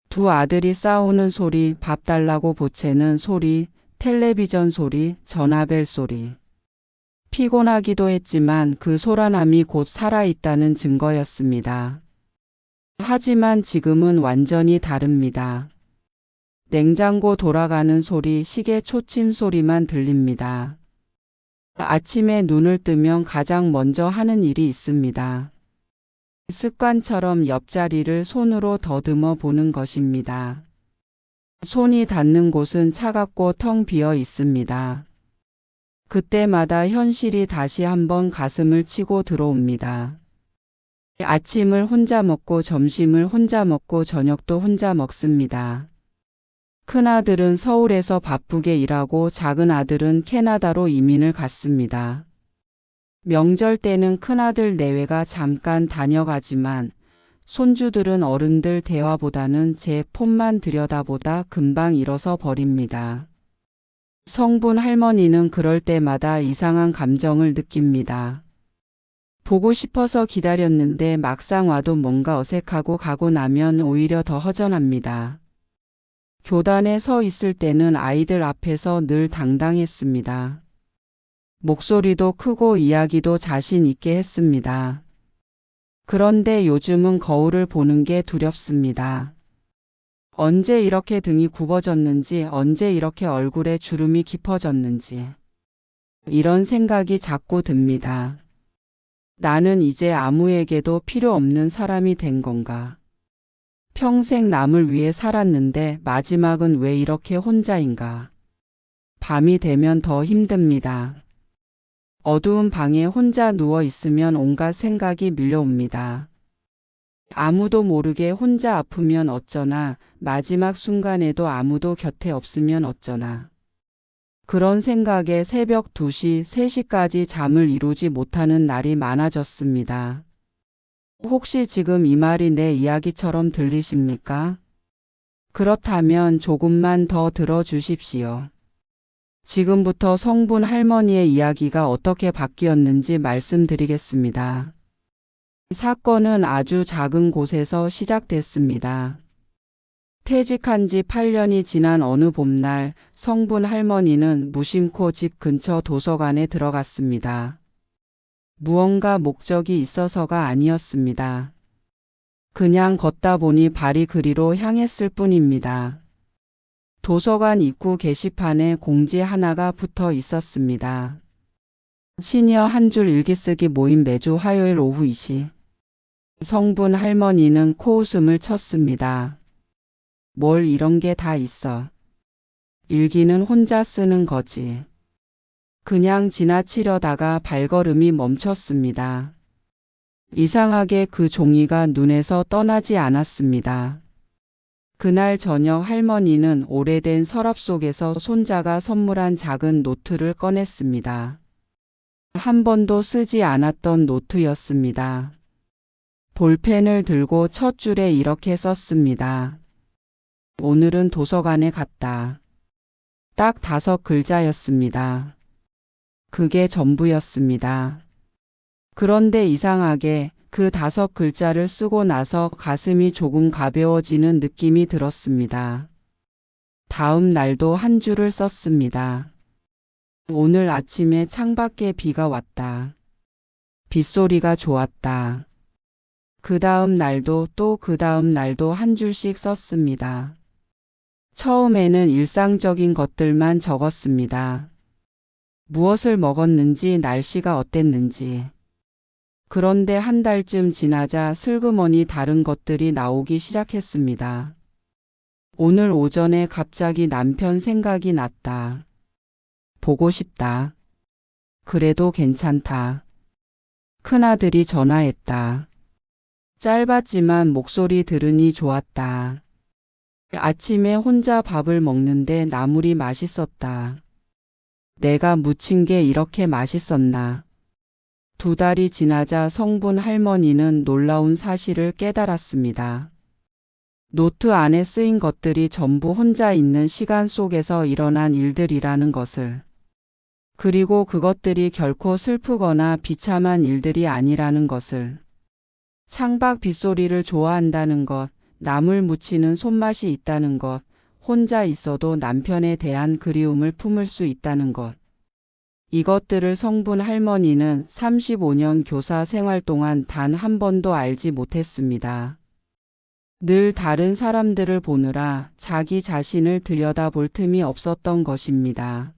두 아들이 싸우는 소리, 밥 달라고 보채는 소리, 텔레비전 소리, 전화벨 소리. 피곤하기도 했지만 그 소란함이 곧 살아있다는 증거였습니다. 하지만 지금은 완전히 다릅니다. 냉장고 돌아가는 소리, 시계 초침 소리만 들립니다. 아침에 눈을 뜨면 가장 먼저 하는 일이 있습니다. 습관처럼 옆자리를 손으로 더듬어 보는 것입니다. 손이 닿는 곳은 차갑고 텅 비어 있습니다. 그때마다 현실이 다시 한번 가슴을 치고 들어옵니다. 아침을 혼자 먹고 점심을 혼자 먹고 저녁도 혼자 먹습니다. 큰아들은 서울에서 바쁘게 일하고 작은 아들은 캐나다로 이민을 갔습니다. 명절 때는 큰아들 내외가 잠깐 다녀가지만 손주들은 어른들 대화보다는 제 폰만 들여다보다 금방 일어서 버립니다. 성분 할머니는 그럴 때마다 이상한 감정을 느낍니다. 보고 싶어서 기다렸는데 막상 와도 뭔가 어색하고 가고 나면 오히려 더 허전합니다. 교단에 서 있을 때는 아이들 앞에서 늘 당당했습니다. 목소리도 크고 이야기도 자신 있게 했습니다. 그런데 요즘은 거울을 보는 게 두렵습니다. 언제 이렇게 등이 굽어졌는지, 언제 이렇게 얼굴에 주름이 깊어졌는지 이런 생각이 자꾸 듭니다. 나는 이제 아무에게도 필요 없는 사람이 된 건가? 평생 남을 위해 살았는데 마지막은 왜 이렇게 혼자인가? 밤이 되면 더 힘듭니다. 어두운 방에 혼자 누워 있으면 온갖 생각이 밀려옵니다. 아무도 모르게 혼자 아프면 어쩌나, 마지막 순간에도 아무도 곁에 없으면 어쩌나. 그런 생각에 새벽 2시, 3시까지 잠을 이루지 못하는 날이 많아졌습니다. 혹시 지금 이 말이 내 이야기처럼 들리십니까? 그렇다면 조금만 더 들어주십시오. 지금부터 성분 할머니의 이야기가 어떻게 바뀌었는지 말씀드리겠습니다. 사건은 아주 작은 곳에서 시작됐습니다. 퇴직한 지 8년이 지난 어느 봄날 성분 할머니는 무심코 집 근처 도서관에 들어갔습니다. 무언가 목적이 있어서가 아니었습니다. 그냥 걷다 보니 발이 그리로 향했을 뿐입니다. 도서관 입구 게시판에 공지 하나가 붙어 있었습니다. 시니어 한 줄 일기쓰기 모임 매주 화요일 오후 2시. 성분 할머니는 코웃음을 쳤습니다. 뭘 이런 게 다 있어. 일기는 혼자 쓰는 거지. 그냥 지나치려다가 발걸음이 멈췄습니다. 이상하게 그 종이가 눈에서 떠나지 않았습니다. 그날 저녁 할머니는 오래된 서랍 속에서 손자가 선물한 작은 노트를 꺼냈습니다. 한 번도 쓰지 않았던 노트였습니다. 볼펜을 들고 첫 줄에 이렇게 썼습니다. 오늘은 도서관에 갔다. 딱 5글자였습니다. 그게 전부였습니다. 그런데 이상하게 그 5글자를 쓰고 나서 가슴이 조금 가벼워지는 느낌이 들었습니다. 다음 날도 한 줄을 썼습니다. 오늘 아침에 창밖에 비가 왔다. 빗소리가 좋았다. 그 다음 날도 또 그 다음 날도 한 줄씩 썼습니다. 처음에는 일상적인 것들만 적었습니다. 무엇을 먹었는지, 날씨가 어땠는지. 그런데 한 달쯤 지나자 슬그머니 다른 것들이 나오기 시작했습니다. 오늘 오전에 갑자기 남편 생각이 났다. 보고 싶다. 그래도 괜찮다. 큰아들이 전화했다. 짧았지만 목소리 들으니 좋았다. 아침에 혼자 밥을 먹는데 나물이 맛있었다. 내가 무친 게 이렇게 맛있었나. 2달이 지나자 성분 할머니는 놀라운 사실을 깨달았습니다. 노트 안에 쓰인 것들이 전부 혼자 있는 시간 속에서 일어난 일들이라는 것을. 그리고 그것들이 결코 슬프거나 비참한 일들이 아니라는 것을. 창밖 빗소리를 좋아한다는 것, 나물 무치는 손맛이 있다는 것, 혼자 있어도 남편에 대한 그리움을 품을 수 있다는 것. 이것들을 성분 할머니는 35년 교사 생활 동안 단 한 번도 알지 못했습니다. 늘 다른 사람들을 보느라 자기 자신을 들여다볼 틈이 없었던 것입니다.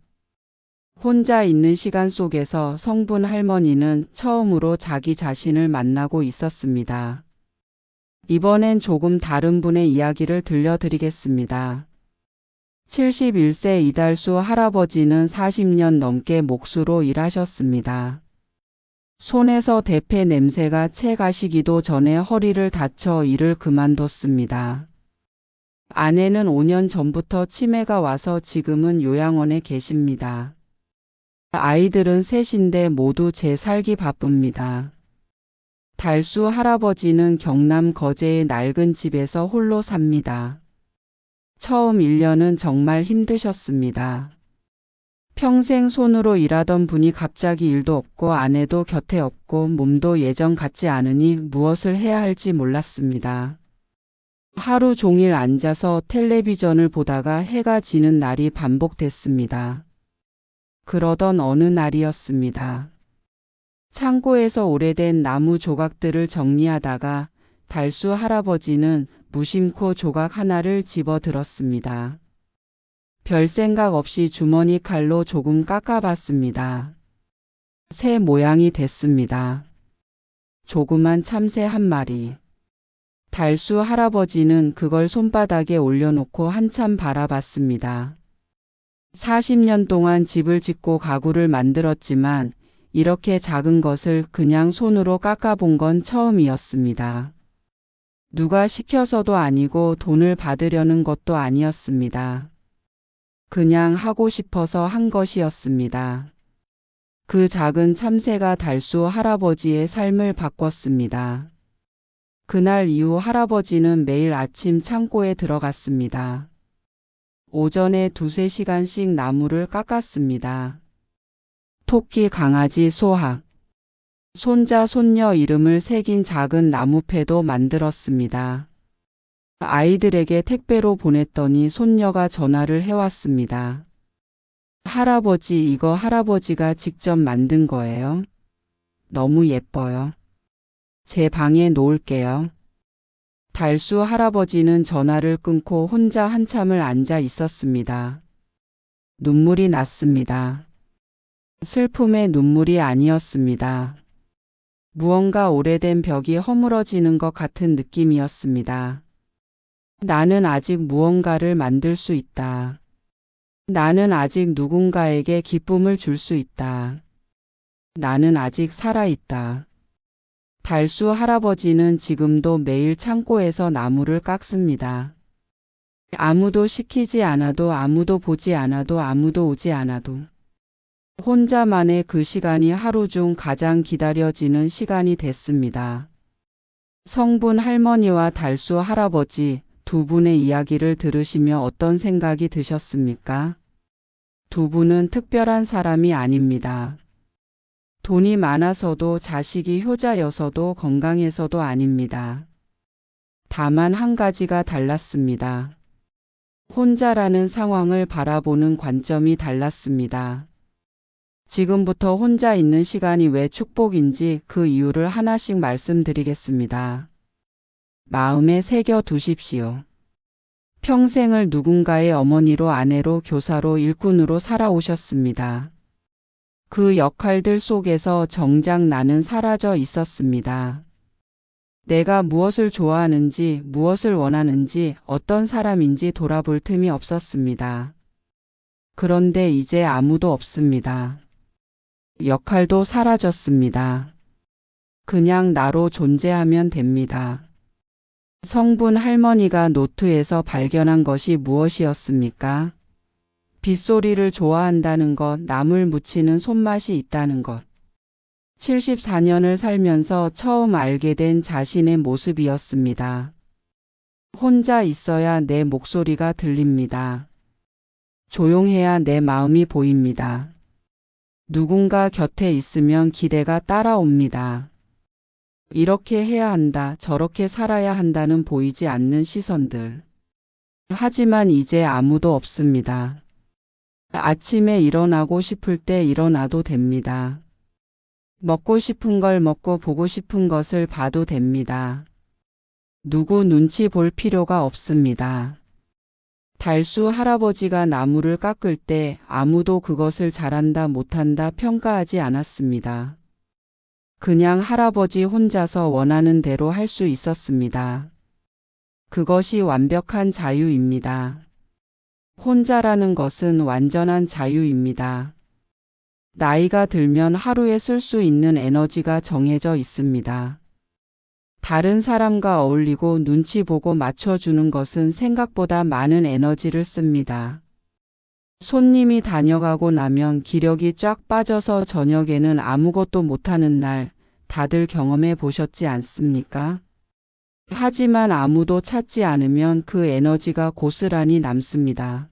혼자 있는 시간 속에서 성분 할머니는 처음으로 자기 자신을 만나고 있었습니다. 이번엔 조금 다른 분의 이야기를 들려드리겠습니다. 71세 이달수 할아버지는 40년 넘게 목수로 일하셨습니다. 손에서 대패 냄새가 채 가시기도 전에 허리를 다쳐 일을 그만뒀습니다. 아내는 5년 전부터 치매가 와서 지금은 요양원에 계십니다. 아이들은 셋인데 모두 제 살기 바쁩니다. 달수 할아버지는 경남 거제의 낡은 집에서 홀로 삽니다. 처음 1년은 정말 힘드셨습니다. 평생 손으로 일하던 분이 갑자기 일도 없고 아내도 곁에 없고 몸도 예전 같지 않으니 무엇을 해야 할지 몰랐습니다. 하루 종일 앉아서 텔레비전을 보다가 해가 지는 날이 반복됐습니다. 그러던 어느 날이었습니다. 창고에서 오래된 나무 조각들을 정리하다가 달수 할아버지는 무심코 조각 하나를 집어 들었습니다. 별 생각 없이 주머니 칼로 조금 깎아봤습니다. 새 모양이 됐습니다. 조그만 참새 한 마리. 달수 할아버지는 그걸 손바닥에 올려놓고 한참 바라봤습니다. 40년 동안 집을 짓고 가구를 만들었지만 이렇게 작은 것을 그냥 손으로 깎아본 건 처음이었습니다. 누가 시켜서도 아니고 돈을 받으려는 것도 아니었습니다. 그냥 하고 싶어서 한 것이었습니다. 그 작은 참새가 달수 할아버지의 삶을 바꿨습니다. 그날 이후 할아버지는 매일 아침 창고에 들어갔습니다. 오전에 2~3시간씩 나무를 깎았습니다. 토끼, 강아지, 소학, 손자, 손녀 이름을 새긴 작은 나무패도 만들었습니다. 아이들에게 택배로 보냈더니 손녀가 전화를 해왔습니다. 할아버지, 이거 할아버지가 직접 만든 거예요. 너무 예뻐요. 제 방에 놓을게요. 달수 할아버지는 전화를 끊고 혼자 한참을 앉아 있었습니다. 눈물이 났습니다. 슬픔의 눈물이 아니었습니다. 무언가 오래된 벽이 허물어지는 것 같은 느낌이었습니다. 나는 아직 무언가를 만들 수 있다. 나는 아직 누군가에게 기쁨을 줄 수 있다. 나는 아직 살아있다. 달수 할아버지는 지금도 매일 창고에서 나무를 깎습니다. 아무도 시키지 않아도, 아무도 보지 않아도, 아무도 오지 않아도 혼자만의 그 시간이 하루 중 가장 기다려지는 시간이 됐습니다. 성분 할머니와 달수 할아버지 두 분의 이야기를 들으시며 어떤 생각이 드셨습니까? 두 분은 특별한 사람이 아닙니다. 돈이 많아서도, 자식이 효자여서도, 건강해서도 아닙니다. 다만 한 가지가 달랐습니다. 혼자라는 상황을 바라보는 관점이 달랐습니다. 지금부터 혼자 있는 시간이 왜 축복인지 그 이유를 하나씩 말씀드리겠습니다. 마음에 새겨 두십시오. 평생을 누군가의 어머니로, 아내로, 교사로, 일꾼으로 살아오셨습니다. 그 역할들 속에서 정작 나는 사라져 있었습니다. 내가 무엇을 좋아하는지, 무엇을 원하는지, 어떤 사람인지 돌아볼 틈이 없었습니다. 그런데 이제 아무도 없습니다. 역할도 사라졌습니다. 그냥 나로 존재하면 됩니다. 성분 할머니가 노트에서 발견한 것이 무엇이었습니까? 빗소리를 좋아한다는 것, 나물 무치는 손맛이 있다는 것. 74년을 살면서 처음 알게 된 자신의 모습이었습니다. 혼자 있어야 내 목소리가 들립니다. 조용해야 내 마음이 보입니다. 누군가 곁에 있으면 기대가 따라옵니다. 이렇게 해야 한다, 저렇게 살아야 한다는 보이지 않는 시선들. 하지만 이제 아무도 없습니다. 아침에 일어나고 싶을 때 일어나도 됩니다. 먹고 싶은 걸 먹고 보고 싶은 것을 봐도 됩니다. 누구 눈치 볼 필요가 없습니다. 달수 할아버지가 나무를 깎을 때 아무도 그것을 잘한다 못한다 평가하지 않았습니다. 그냥 할아버지 혼자서 원하는 대로 할 수 있었습니다. 그것이 완벽한 자유입니다. 혼자라는 것은 완전한 자유입니다. 나이가 들면 하루에 쓸 수 있는 에너지가 정해져 있습니다. 다른 사람과 어울리고 눈치 보고 맞춰주는 것은 생각보다 많은 에너지를 씁니다. 손님이 다녀가고 나면 기력이 쫙 빠져서 저녁에는 아무것도 못하는 날 다들 경험해 보셨지 않습니까? 하지만 아무도 찾지 않으면 그 에너지가 고스란히 남습니다.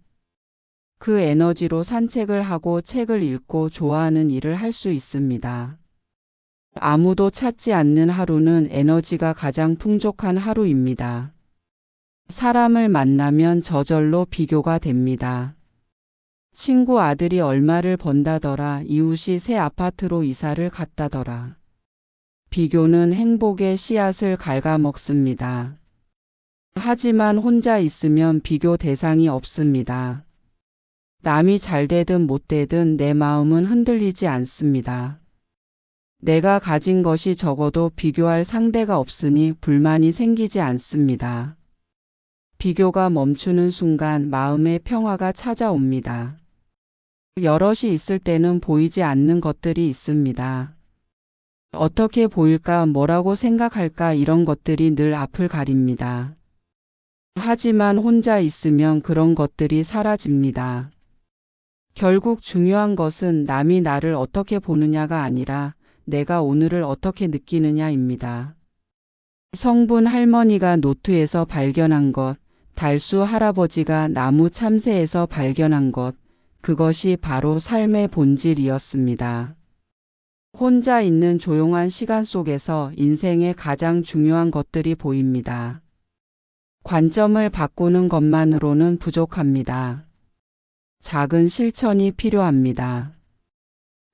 그 에너지로 산책을 하고 책을 읽고 좋아하는 일을 할 수 있습니다. 아무도 찾지 않는 하루는 에너지가 가장 풍족한 하루입니다. 사람을 만나면 저절로 비교가 됩니다. 친구 아들이 얼마를 번다더라, 이웃이 새 아파트로 이사를 갔다더라. 비교는 행복의 씨앗을 갉아먹습니다. 하지만 혼자 있으면 비교 대상이 없습니다. 남이 잘 되든 못 되든 내 마음은 흔들리지 않습니다. 내가 가진 것이 적어도 비교할 상대가 없으니 불만이 생기지 않습니다. 비교가 멈추는 순간 마음의 평화가 찾아옵니다. 여럿이 있을 때는 보이지 않는 것들이 있습니다. 어떻게 보일까, 뭐라고 생각할까, 이런 것들이 늘 앞을 가립니다. 하지만 혼자 있으면 그런 것들이 사라집니다. 결국 중요한 것은 남이 나를 어떻게 보느냐가 아니라 내가 오늘을 어떻게 느끼느냐입니다. 성분 할머니가 노트에서 발견한 것, 달수 할아버지가 나무 참새에서 발견한 것, 그것이 바로 삶의 본질이었습니다. 혼자 있는 조용한 시간 속에서 인생의 가장 중요한 것들이 보입니다. 관점을 바꾸는 것만으로는 부족합니다. 작은 실천이 필요합니다.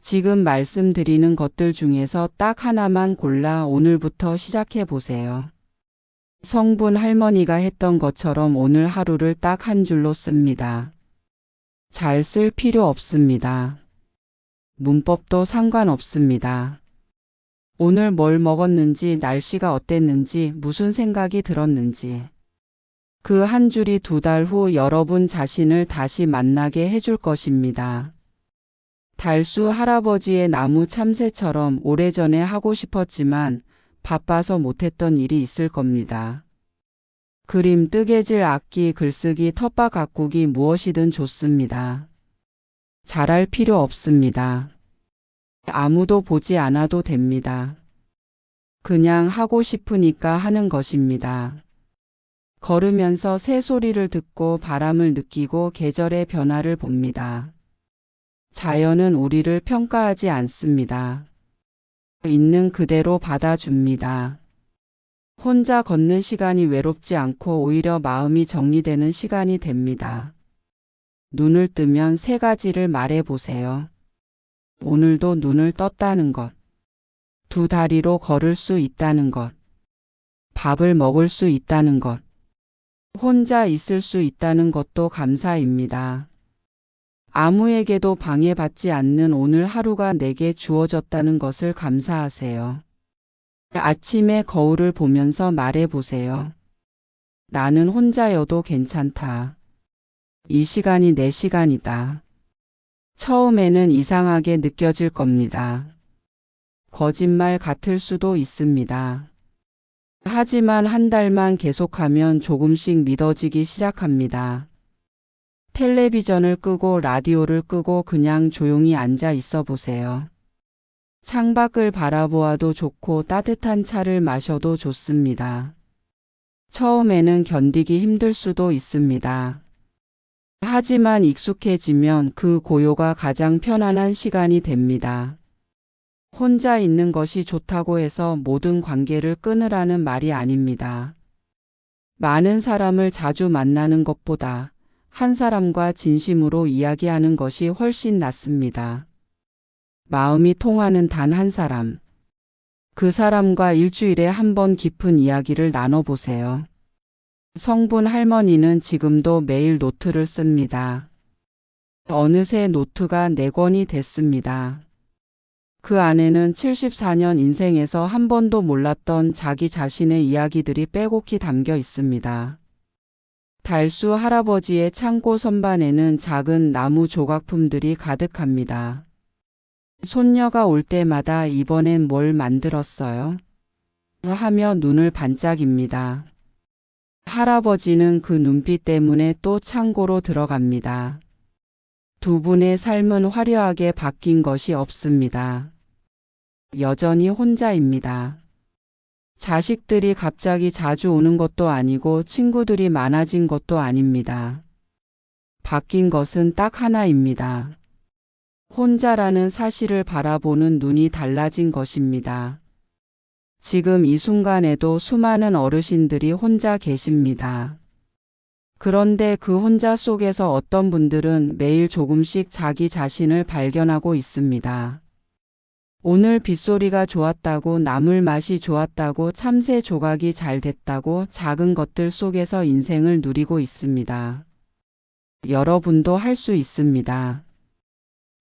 지금 말씀드리는 것들 중에서 딱 하나만 골라 오늘부터 시작해 보세요. 성분 할머니가 했던 것처럼 오늘 하루를 딱 한 줄로 씁니다. 잘 쓸 필요 없습니다. 문법도 상관없습니다. 오늘 뭘 먹었는지, 날씨가 어땠는지, 무슨 생각이 들었는지. 그 한 줄이 2달 후 여러분 자신을 다시 만나게 해줄 것입니다. 달수 할아버지의 나무 참새처럼 오래전에 하고 싶었지만 바빠서 못했던 일이 있을 겁니다. 그림, 뜨개질, 악기, 글쓰기, 텃밭 가꾸기, 무엇이든 좋습니다. 잘할 필요 없습니다. 아무도 보지 않아도 됩니다. 그냥 하고 싶으니까 하는 것입니다. 걸으면서 새소리를 듣고 바람을 느끼고 계절의 변화를 봅니다. 자연은 우리를 평가하지 않습니다. 있는 그대로 받아줍니다. 혼자 걷는 시간이 외롭지 않고 오히려 마음이 정리되는 시간이 됩니다. 눈을 뜨면 3가지를 말해보세요. 오늘도 눈을 떴다는 것, 2 다리로 걸을 수 있다는 것, 밥을 먹을 수 있다는 것, 혼자 있을 수 있다는 것도 감사입니다. 아무에게도 방해받지 않는 오늘 하루가 내게 주어졌다는 것을 감사하세요. 아침에 거울을 보면서 말해보세요. 나는 혼자여도 괜찮다. 이 시간이 내 시간이다. 처음에는 이상하게 느껴질 겁니다. 거짓말 같을 수도 있습니다. 하지만 한 달만 계속하면 조금씩 믿어지기 시작합니다. 텔레비전을 끄고 라디오를 끄고 그냥 조용히 앉아 있어 보세요. 창밖을 바라보아도 좋고 따뜻한 차를 마셔도 좋습니다. 처음에는 견디기 힘들 수도 있습니다. 하지만 익숙해지면 그 고요가 가장 편안한 시간이 됩니다. 혼자 있는 것이 좋다고 해서 모든 관계를 끊으라는 말이 아닙니다. 많은 사람을 자주 만나는 것보다 한 사람과 진심으로 이야기하는 것이 훨씬 낫습니다. 마음이 통하는 단 한 사람. 그 사람과 일주일에 한 번 깊은 이야기를 나눠보세요. 성분 할머니는 지금도 매일 노트를 씁니다. 어느새 노트가 4권이 됐습니다. 그 안에는 74년 인생에서 한 번도 몰랐던 자기 자신의 이야기들이 빼곡히 담겨 있습니다. 달수 할아버지의 창고 선반에는 작은 나무 조각품들이 가득합니다. 손녀가 올 때마다 이번엔 뭘 만들었어요? 하며 눈을 반짝입니다. 할아버지는 그 눈빛 때문에 또 창고로 들어갑니다. 2 분의 삶은 화려하게 바뀐 것이 없습니다. 여전히 혼자입니다. 자식들이 갑자기 자주 오는 것도 아니고 친구들이 많아진 것도 아닙니다. 바뀐 것은 딱 하나입니다. 혼자라는 사실을 바라보는 눈이 달라진 것입니다. 지금 이 순간에도 수많은 어르신들이 혼자 계십니다. 그런데 그 혼자 속에서 어떤 분들은 매일 조금씩 자기 자신을 발견하고 있습니다. 오늘 빗소리가 좋았다고, 나물 맛이 좋았다고, 참새 조각이 잘 됐다고 작은 것들 속에서 인생을 누리고 있습니다. 여러분도 할 수 있습니다.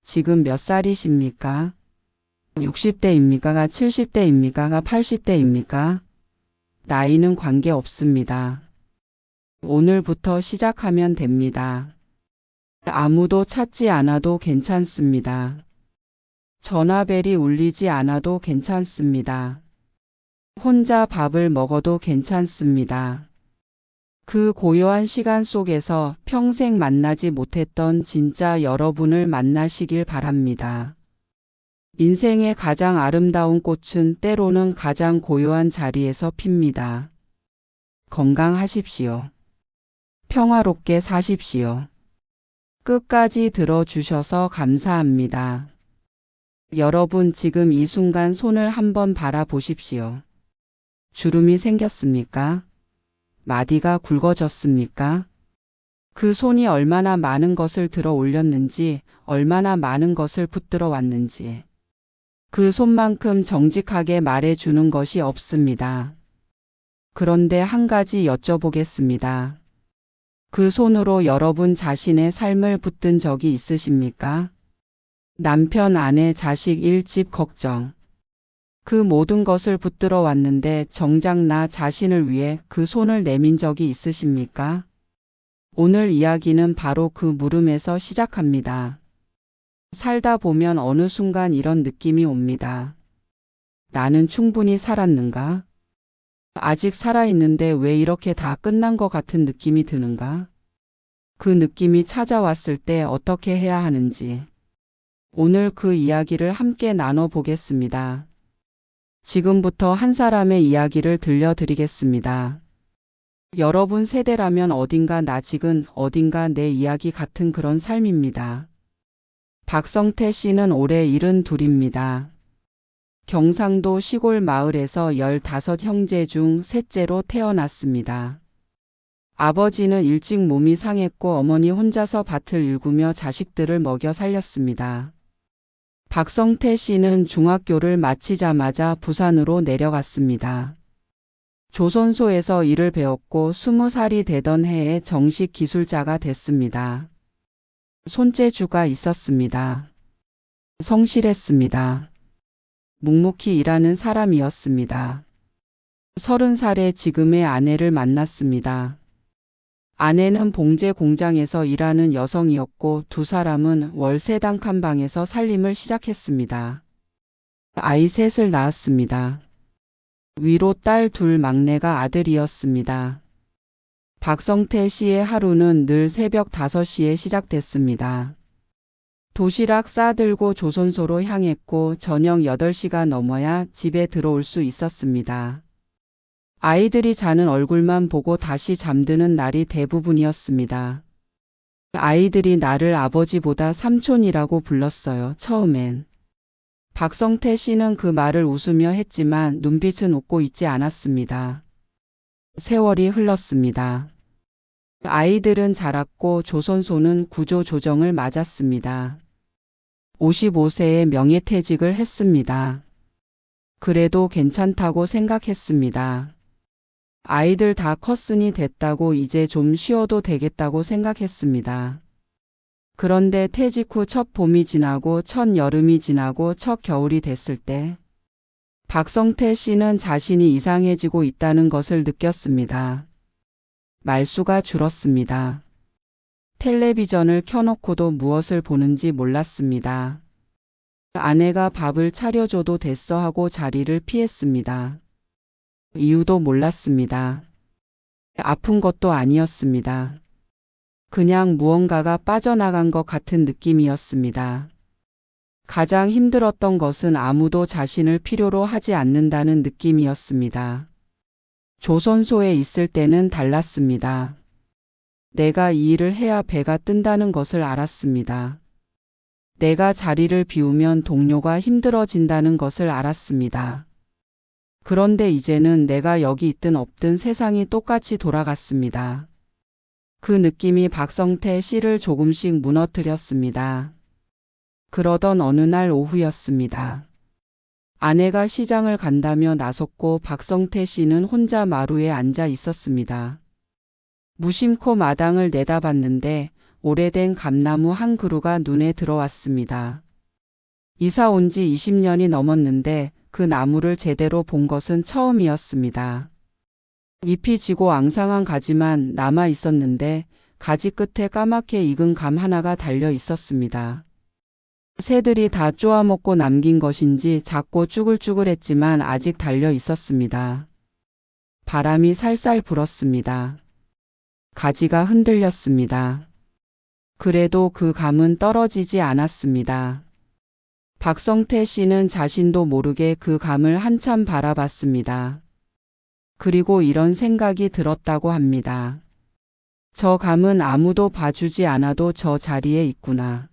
지금 몇 살이십니까? 60대입니까? 70대입니까? 80대입니까? 나이는 관계없습니다. 오늘부터 시작하면 됩니다. 아무도 찾지 않아도 괜찮습니다. 전화벨이 울리지 않아도 괜찮습니다. 혼자 밥을 먹어도 괜찮습니다. 그 고요한 시간 속에서 평생 만나지 못했던 진짜 여러분을 만나시길 바랍니다. 인생의 가장 아름다운 꽃은 때로는 가장 고요한 자리에서 핍니다. 건강하십시오. 평화롭게 사십시오. 끝까지 들어주셔서 감사합니다. 여러분 지금 이 순간 손을 한번 바라보십시오. 주름이 생겼습니까? 마디가 굵어졌습니까? 그 손이 얼마나 많은 것을 들어 올렸는지, 얼마나 많은 것을 붙들어 왔는지. 그 손만큼 정직하게 말해주는 것이 없습니다. 그런데 한 가지 여쭤보겠습니다. 그 손으로 여러분 자신의 삶을 붙든 적이 있으십니까? 남편, 아내, 자식, 일, 집 걱정. 그 모든 것을 붙들어 왔는데 정작 나 자신을 위해 그 손을 내민 적이 있으십니까? 오늘 이야기는 바로 그 물음에서 시작합니다. 살다 보면 어느 순간 이런 느낌이 옵니다. 나는 충분히 살았는가? 아직 살아있는데 왜 이렇게 다 끝난 것 같은 느낌이 드는가? 그 느낌이 찾아왔을 때 어떻게 해야 하는지. 오늘 그 이야기를 함께 나눠보겠습니다. 지금부터 한 사람의 이야기를 들려드리겠습니다. 여러분 세대라면 어딘가 아직은 어딘가 내 이야기 같은 그런 삶입니다. 박성태 씨는 올해 72입니다. 경상도 시골 마을에서 15형제 중 셋째로 태어났습니다. 아버지는 일찍 몸이 상했고 어머니 혼자서 밭을 일구며 자식들을 먹여 살렸습니다. 박성태 씨는 중학교를 마치자마자 부산으로 내려갔습니다. 조선소에서 일을 배웠고 20살이 되던 해에 정식 기술자가 됐습니다. 손재주가 있었습니다. 성실했습니다. 묵묵히 일하는 사람이었습니다. 30살에 지금의 아내를 만났습니다. 아내는 봉제 공장에서 일하는 여성이었고 두 사람은 월세 단칸 방에서 살림을 시작했습니다. 아이 셋을 낳았습니다. 위로 딸 둘, 막내가 아들이었습니다. 박성태 씨의 하루는 늘 새벽 5시에 시작됐습니다. 도시락 싸들고 조선소로 향했고 저녁 8시가 넘어야 집에 들어올 수 있었습니다. 아이들이 자는 얼굴만 보고 다시 잠드는 날이 대부분이었습니다. 아이들이 나를 아버지보다 삼촌이라고 불렀어요, 처음엔. 박성태 씨는 그 말을 웃으며 했지만 눈빛은 웃고 있지 않았습니다. 세월이 흘렀습니다. 아이들은 자랐고 조선소는 구조조정을 맞았습니다. 55세에 명예퇴직을 했습니다. 그래도 괜찮다고 생각했습니다. 아이들 다 컸으니 됐다고 이제 좀 쉬어도 되겠다고 생각했습니다. 그런데 퇴직 후 첫 봄이 지나고 첫 여름이 지나고 첫 겨울이 됐을 때 박성태 씨는 자신이 이상해지고 있다는 것을 느꼈습니다. 말수가 줄었습니다. 텔레비전을 켜놓고도 무엇을 보는지 몰랐습니다. 아내가 밥을 차려줘도 됐어 하고 자리를 피했습니다. 이유도 몰랐습니다. 아픈 것도 아니었습니다. 그냥 무언가가 빠져나간 것 같은 느낌이었습니다. 가장 힘들었던 것은 아무도 자신을 필요로 하지 않는다는 느낌이었습니다. 조선소에 있을 때는 달랐습니다. 내가 이 일을 해야 배가 뜬다는 것을 알았습니다. 내가 자리를 비우면 동료가 힘들어진다는 것을 알았습니다. 그런데 이제는 내가 여기 있든 없든 세상이 똑같이 돌아갔습니다. 그 느낌이 박성태 씨를 조금씩 무너뜨렸습니다. 그러던 어느 날 오후였습니다. 아내가 시장을 간다며 나섰고 박성태 씨는 혼자 마루에 앉아 있었습니다. 무심코 마당을 내다봤는데 오래된 감나무 한 그루가 눈에 들어왔습니다. 이사 온 지 20년이 넘었는데 그 나무를 제대로 본 것은 처음이었습니다. 잎이 지고 앙상한 가지만 남아 있었는데 가지 끝에 까맣게 익은 감 하나가 달려 있었습니다. 새들이 다 쪼아먹고 남긴 것인지 작고 쭈글쭈글했지만 아직 달려 있었습니다. 바람이 살살 불었습니다. 가지가 흔들렸습니다. 그래도 그 감은 떨어지지 않았습니다. 박성태 씨는 자신도 모르게 그 감을 한참 바라봤습니다. 그리고 이런 생각이 들었다고 합니다. 저 감은 아무도 봐주지 않아도 저 자리에 있구나.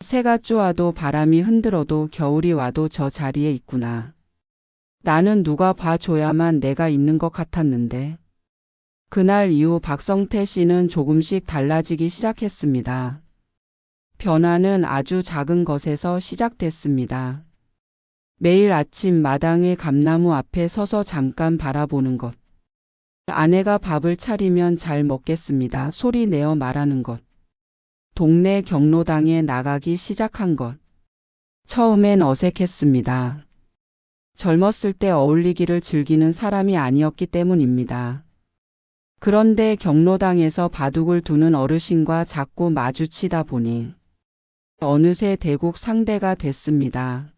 새가 쪼아도 바람이 흔들어도 겨울이 와도 저 자리에 있구나. 나는 누가 봐줘야만 내가 있는 것 같았는데. 그날 이후 박성태 씨는 조금씩 달라지기 시작했습니다. 변화는 아주 작은 것에서 시작됐습니다. 매일 아침 마당의 감나무 앞에 서서 잠깐 바라보는 것. 아내가 밥을 차리면 잘 먹겠습니다. 소리 내어 말하는 것. 동네 경로당에 나가기 시작한 것. 처음엔 어색했습니다. 젊었을 때 어울리기를 즐기는 사람이 아니었기 때문입니다. 그런데 경로당에서 바둑을 두는 어르신과 자꾸 마주치다 보니 어느새 대국 상대가 됐습니다.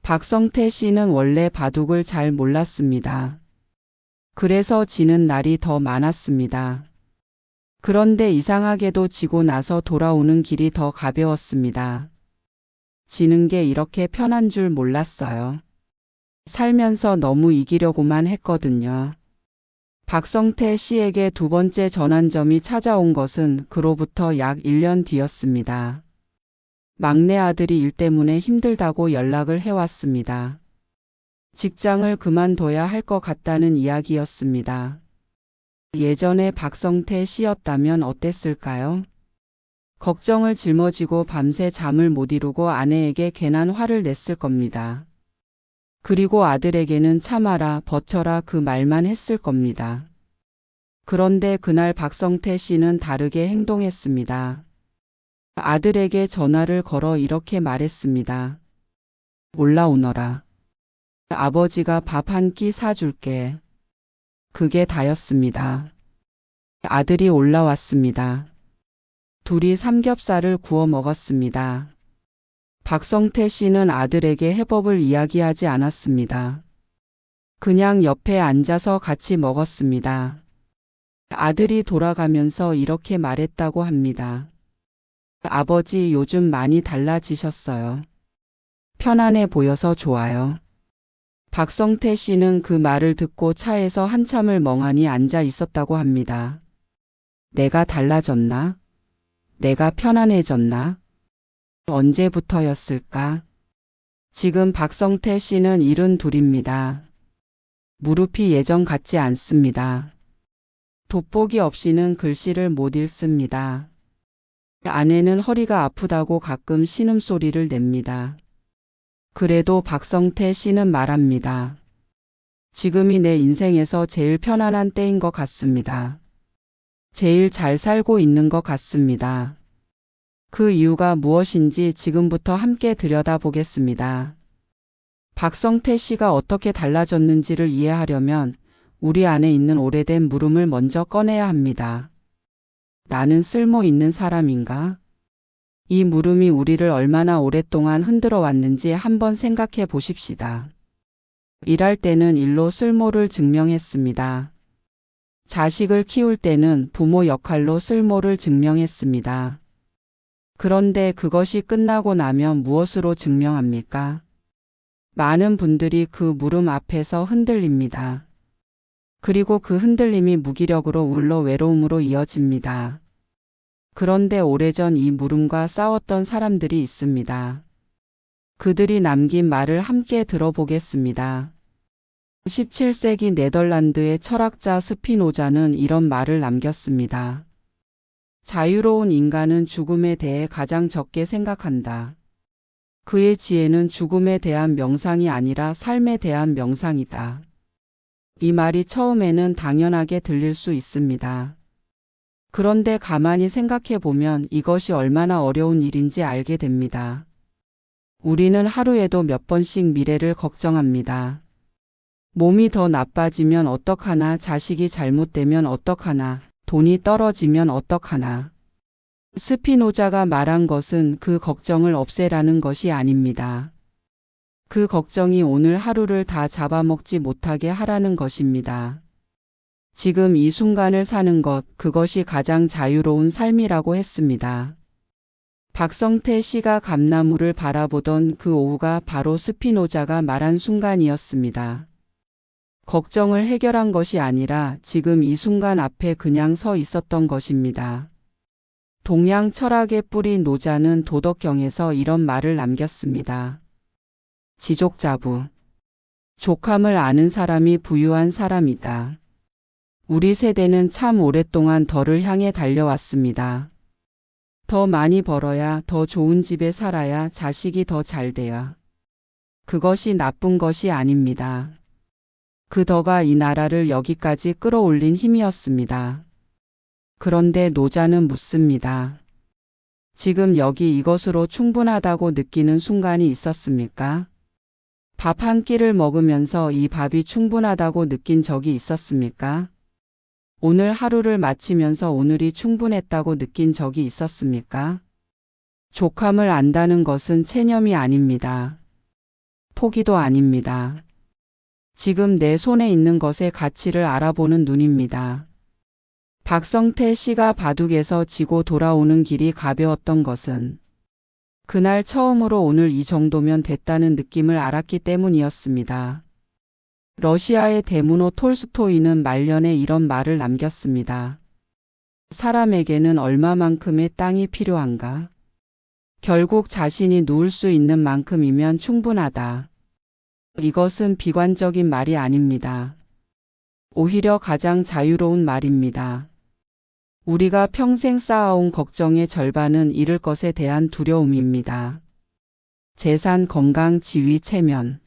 박성태 씨는 원래 바둑을 잘 몰랐습니다. 그래서 지는 날이 더 많았습니다. 그런데 이상하게도 지고 나서 돌아오는 길이 더 가벼웠습니다. 지는 게 이렇게 편한 줄 몰랐어요. 살면서 너무 이기려고만 했거든요. 박성태 씨에게 두 번째 전환점이 찾아온 것은 그로부터 약 1년 뒤였습니다. 막내 아들이 일 때문에 힘들다고 연락을 해왔습니다. 직장을 그만둬야 할 것 같다는 이야기였습니다. 예전에 박성태 씨였다면 어땠을까요? 걱정을 짊어지고 밤새 잠을 못 이루고 아내에게 괜한 화를 냈을 겁니다. 그리고 아들에게는 참아라, 버텨라 그 말만 했을 겁니다. 그런데 그날 박성태 씨는 다르게 행동했습니다. 아들에게 전화를 걸어 이렇게 말했습니다. 올라오너라. 아버지가 밥 한 끼 사줄게. 그게 다였습니다. 아들이 올라왔습니다. 둘이 삼겹살을 구워 먹었습니다. 박성태 씨는 아들에게 해법을 이야기하지 않았습니다. 그냥 옆에 앉아서 같이 먹었습니다. 아들이 돌아가면서 이렇게 말했다고 합니다. 아버지, 요즘 많이 달라지셨어요. 편안해 보여서 좋아요. 박성태 씨는 그 말을 듣고 차에서 한참을 멍하니 앉아 있었다고 합니다. 내가 달라졌나? 내가 편안해졌나? 언제부터였을까? 지금 박성태 씨는 72입니다. 무릎이 예전 같지 않습니다. 돋보기 없이는 글씨를 못 읽습니다. 아내는 허리가 아프다고 가끔 신음소리를 냅니다. 그래도 박성태 씨는 말합니다. 지금이 내 인생에서 제일 편안한 때인 것 같습니다. 제일 잘 살고 있는 것 같습니다. 그 이유가 무엇인지 지금부터 함께 들여다보겠습니다. 박성태 씨가 어떻게 달라졌는지를 이해하려면 우리 안에 있는 오래된 물음을 먼저 꺼내야 합니다. 나는 쓸모 있는 사람인가? 이 물음이 우리를 얼마나 오랫동안 흔들어 왔는지 한번 생각해 보십시다. 일할 때는 일로 쓸모를 증명했습니다. 자식을 키울 때는 부모 역할로 쓸모를 증명했습니다. 그런데 그것이 끝나고 나면 무엇으로 증명합니까? 많은 분들이 그 물음 앞에서 흔들립니다. 그리고 그 흔들림이 무기력으로 울러 외로움으로 이어집니다. 그런데 오래전 이 물음과 싸웠던 사람들이 있습니다. 그들이 남긴 말을 함께 들어보겠습니다. 17세기 네덜란드의 철학자 스피노자는 이런 말을 남겼습니다. 자유로운 인간은 죽음에 대해 가장 적게 생각한다. 그의 지혜는 죽음에 대한 명상이 아니라 삶에 대한 명상이다. 이 말이 처음에는 당연하게 들릴 수 있습니다. 그런데 가만히 생각해 보면 이것이 얼마나 어려운 일인지 알게 됩니다. 우리는 하루에도 몇 번씩 미래를 걱정합니다. 몸이 더 나빠지면 어떡하나, 자식이 잘못되면 어떡하나, 돈이 떨어지면 어떡하나. 스피노자가 말한 것은 그 걱정을 없애라는 것이 아닙니다. 그 걱정이 오늘 하루를 다 잡아먹지 못하게 하라는 것입니다. 지금 이 순간을 사는 것, 그것이 가장 자유로운 삶이라고 했습니다. 박성태 씨가 감나무를 바라보던 그 오후가 바로 스피노자가 말한 순간이었습니다. 걱정을 해결한 것이 아니라 지금 이 순간 앞에 그냥 서 있었던 것입니다. 동양 철학의 뿌리 노자는 도덕경에서 이런 말을 남겼습니다. 지족자부. 족함을 아는 사람이 부유한 사람이다. 우리 세대는 참 오랫동안 덜을 향해 달려왔습니다. 더 많이 벌어야, 더 좋은 집에 살아야, 자식이 더 잘 돼야. 그것이 나쁜 것이 아닙니다. 그 더가 이 나라를 여기까지 끌어올린 힘이었습니다. 그런데 노자는 묻습니다. 지금 여기 이것으로 충분하다고 느끼는 순간이 있었습니까? 밥 한 끼를 먹으면서 이 밥이 충분하다고 느낀 적이 있었습니까? 오늘 하루를 마치면서 오늘이 충분했다고 느낀 적이 있었습니까? 족함을 안다는 것은 체념이 아닙니다. 포기도 아닙니다. 지금 내 손에 있는 것의 가치를 알아보는 눈입니다. 박성태 씨가 바둑에서 지고 돌아오는 길이 가벼웠던 것은 그날 처음으로 오늘 이 정도면 됐다는 느낌을 알았기 때문이었습니다. 러시아의 대문호 톨스토이는 말년에 이런 말을 남겼습니다. 사람에게는 얼마만큼의 땅이 필요한가? 결국 자신이 누울 수 있는 만큼이면 충분하다. 이것은 비관적인 말이 아닙니다. 오히려 가장 자유로운 말입니다. 우리가 평생 쌓아온 걱정의 절반은 잃을 것에 대한 두려움입니다. 재산, 건강, 지위, 체면.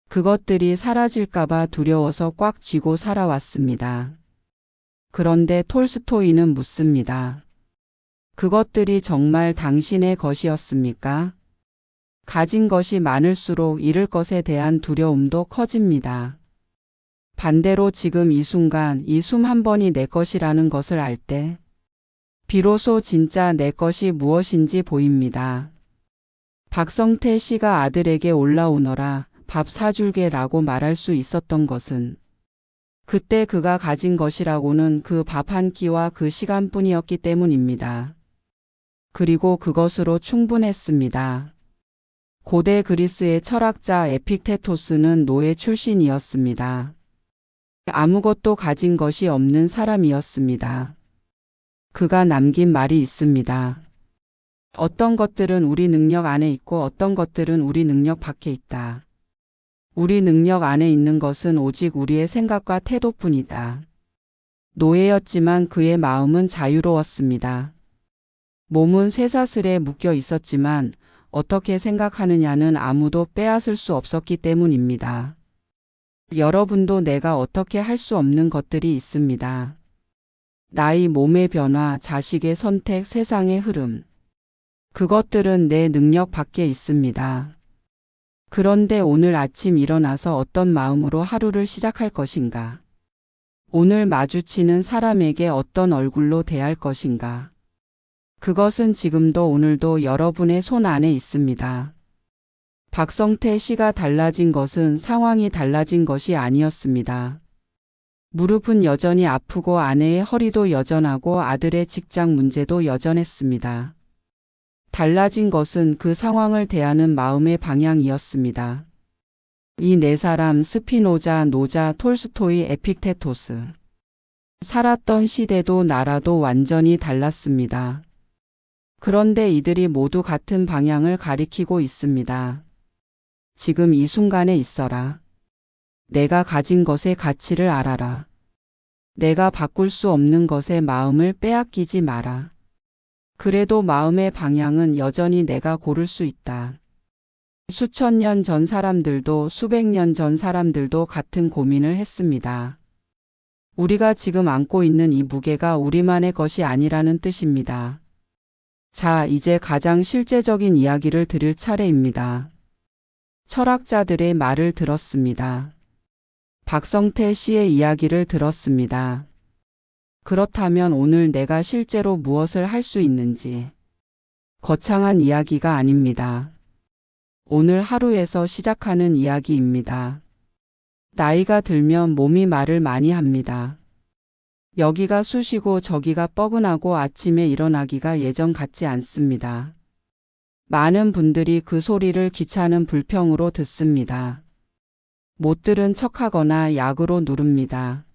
그것들이 사라질까봐 두려워서 꽉 쥐고 살아왔습니다. 그런데 톨스토이는 묻습니다. 그것들이 정말 당신의 것이었습니까? 가진 것이 많을수록 잃을 것에 대한 두려움도 커집니다. 반대로 지금 이 순간 이 숨 한 번이 내 것이라는 것을 알 때 비로소 진짜 내 것이 무엇인지 보입니다. 박성태 씨가 아들에게 올라오너라 밥 사줄게 라고 말할 수 있었던 것은 그때 그가 가진 것이라고는 그 밥 한 끼와 그 시간뿐이었기 때문입니다. 그리고 그것으로 충분했습니다. 고대 그리스의 철학자 에픽테토스는 노예 출신이었습니다. 아무것도 가진 것이 없는 사람이었습니다. 그가 남긴 말이 있습니다. 어떤 것들은 우리 능력 안에 있고 어떤 것들은 우리 능력 밖에 있다. 우리 능력 안에 있는 것은 오직 우리의 생각과 태도뿐이다. 노예였지만 그의 마음은 자유로웠습니다. 몸은 쇠사슬에 묶여 있었지만 어떻게 생각하느냐는 아무도 빼앗을 수 없었기 때문입니다. 여러분도 내가 어떻게 할 수 없는 것들이 있습니다. 나이, 몸의 변화, 자식의 선택, 세상의 흐름. 그것들은 내 능력 밖에 있습니다. 그런데 오늘 아침 일어나서 어떤 마음으로 하루를 시작할 것인가? 오늘 마주치는 사람에게 어떤 얼굴로 대할 것인가? 그것은 지금도 오늘도 여러분의 손 안에 있습니다. 박성태 씨가 달라진 것은 상황이 달라진 것이 아니었습니다. 무릎은 여전히 아프고 아내의 허리도 여전하고 아들의 직장 문제도 여전했습니다. 달라진 것은 그 상황을 대하는 마음의 방향이었습니다. 이 네 사람 스피노자, 노자, 톨스토이, 에픽테토스. 살았던 시대도 나라도 완전히 달랐습니다. 그런데 이들이 모두 같은 방향을 가리키고 있습니다. 지금 이 순간에 있어라. 내가 가진 것의 가치를 알아라. 내가 바꿀 수 없는 것에 마음을 빼앗기지 마라. 그래도 마음의 방향은 여전히 내가 고를 수 있다. 수천 년 전 사람들도 수백 년 전 사람들도 같은 고민을 했습니다. 우리가 지금 안고 있는 이 무게가 우리만의 것이 아니라는 뜻입니다. 자, 이제 가장 실제적인 이야기를 드릴 차례입니다. 철학자들의 말을 들었습니다. 박성태 씨의 이야기를 들었습니다. 그렇다면 오늘 내가 실제로 무엇을 할 수 있는지. 거창한 이야기가 아닙니다. 오늘 하루에서 시작하는 이야기입니다. 나이가 들면 몸이 말을 많이 합니다. 여기가 쑤시고 저기가 뻐근하고 아침에 일어나기가 예전 같지 않습니다. 많은 분들이 그 소리를 귀찮은 불평으로 듣습니다. 못 들은 척하거나 약으로 누릅니다.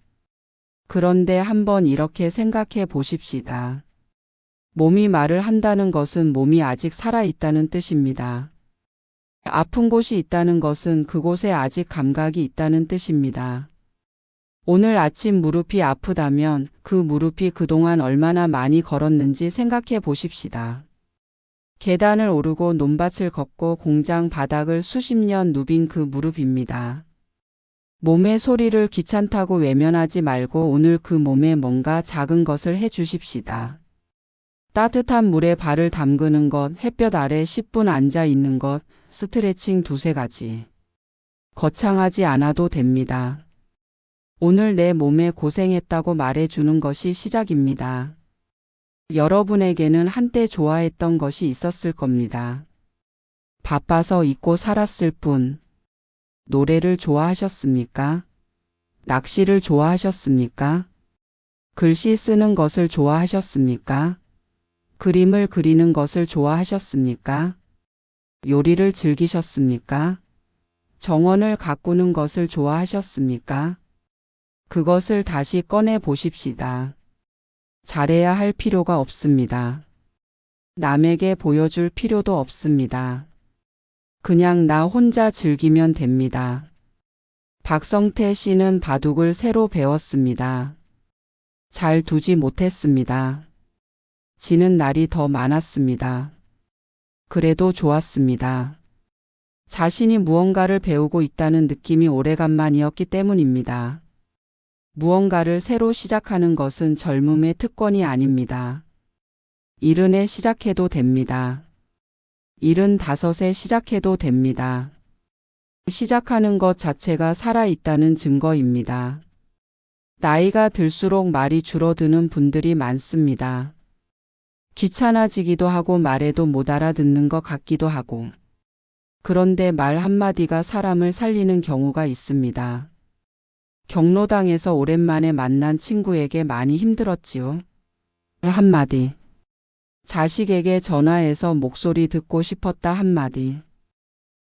그런데 한번 이렇게 생각해 보십시다. 몸이 말을 한다는 것은 몸이 아직 살아있다는 뜻입니다. 아픈 곳이 있다는 것은 그곳에 아직 감각이 있다는 뜻입니다. 오늘 아침 무릎이 아프다면 그 무릎이 그동안 얼마나 많이 걸었는지 생각해 보십시다. 계단을 오르고 논밭을 걷고 공장 바닥을 수십 년 누빈 그 무릎입니다. 몸의 소리를 귀찮다고 외면하지 말고 오늘 그 몸에 뭔가 작은 것을 해 주십시다. 따뜻한 물에 발을 담그는 것, 햇볕 아래 10분 앉아 있는 것, 스트레칭 두세 가지. 거창하지 않아도 됩니다. 오늘 내 몸에 고생했다고 말해주는 것이 시작입니다. 여러분에게는 한때 좋아했던 것이 있었을 겁니다. 바빠서 잊고 살았을 뿐. 노래를 좋아하셨습니까? 낚시를 좋아하셨습니까? 글씨 쓰는 것을 좋아하셨습니까? 그림을 그리는 것을 좋아하셨습니까? 요리를 즐기셨습니까? 정원을 가꾸는 것을 좋아하셨습니까? 그것을 다시 꺼내 보십시다. 잘해야 할 필요가 없습니다. 남에게 보여줄 필요도 없습니다. 그냥 나 혼자 즐기면 됩니다. 박성태 씨는 바둑을 새로 배웠습니다. 잘 두지 못했습니다. 지는 날이 더 많았습니다. 그래도 좋았습니다. 자신이 무언가를 배우고 있다는 느낌이 오래간만이었기 때문입니다. 무언가를 새로 시작하는 것은 젊음의 특권이 아닙니다. 70에 시작해도 됩니다. 75에 시작해도 됩니다. 시작하는 것 자체가 살아있다는 증거입니다. 나이가 들수록 말이 줄어드는 분들이 많습니다. 귀찮아지기도 하고 말해도 못 알아듣는 것 같기도 하고. 그런데 말 한마디가 사람을 살리는 경우가 있습니다. 경로당에서 오랜만에 만난 친구에게 많이 힘들었지요. 한마디. 자식에게 전화해서 목소리 듣고 싶었다 한마디.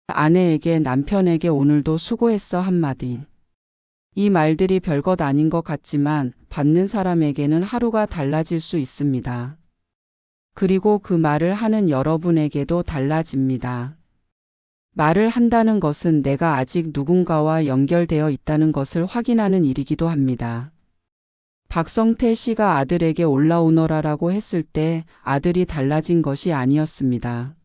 아내에게 남편에게 오늘도 수고했어 한마디. 이 말들이 별것 아닌 것 같지만 받는 사람에게는 하루가 달라질 수 있습니다. 그리고 그 말을 하는 여러분에게도 달라집니다. 말을 한다는 것은 내가 아직 누군가와 연결되어 있다는 것을 확인하는 일이기도 합니다. 박성태 씨가 아들에게 올라오너라라고 했을 때 아들이 달라진 것이 아니었습니다.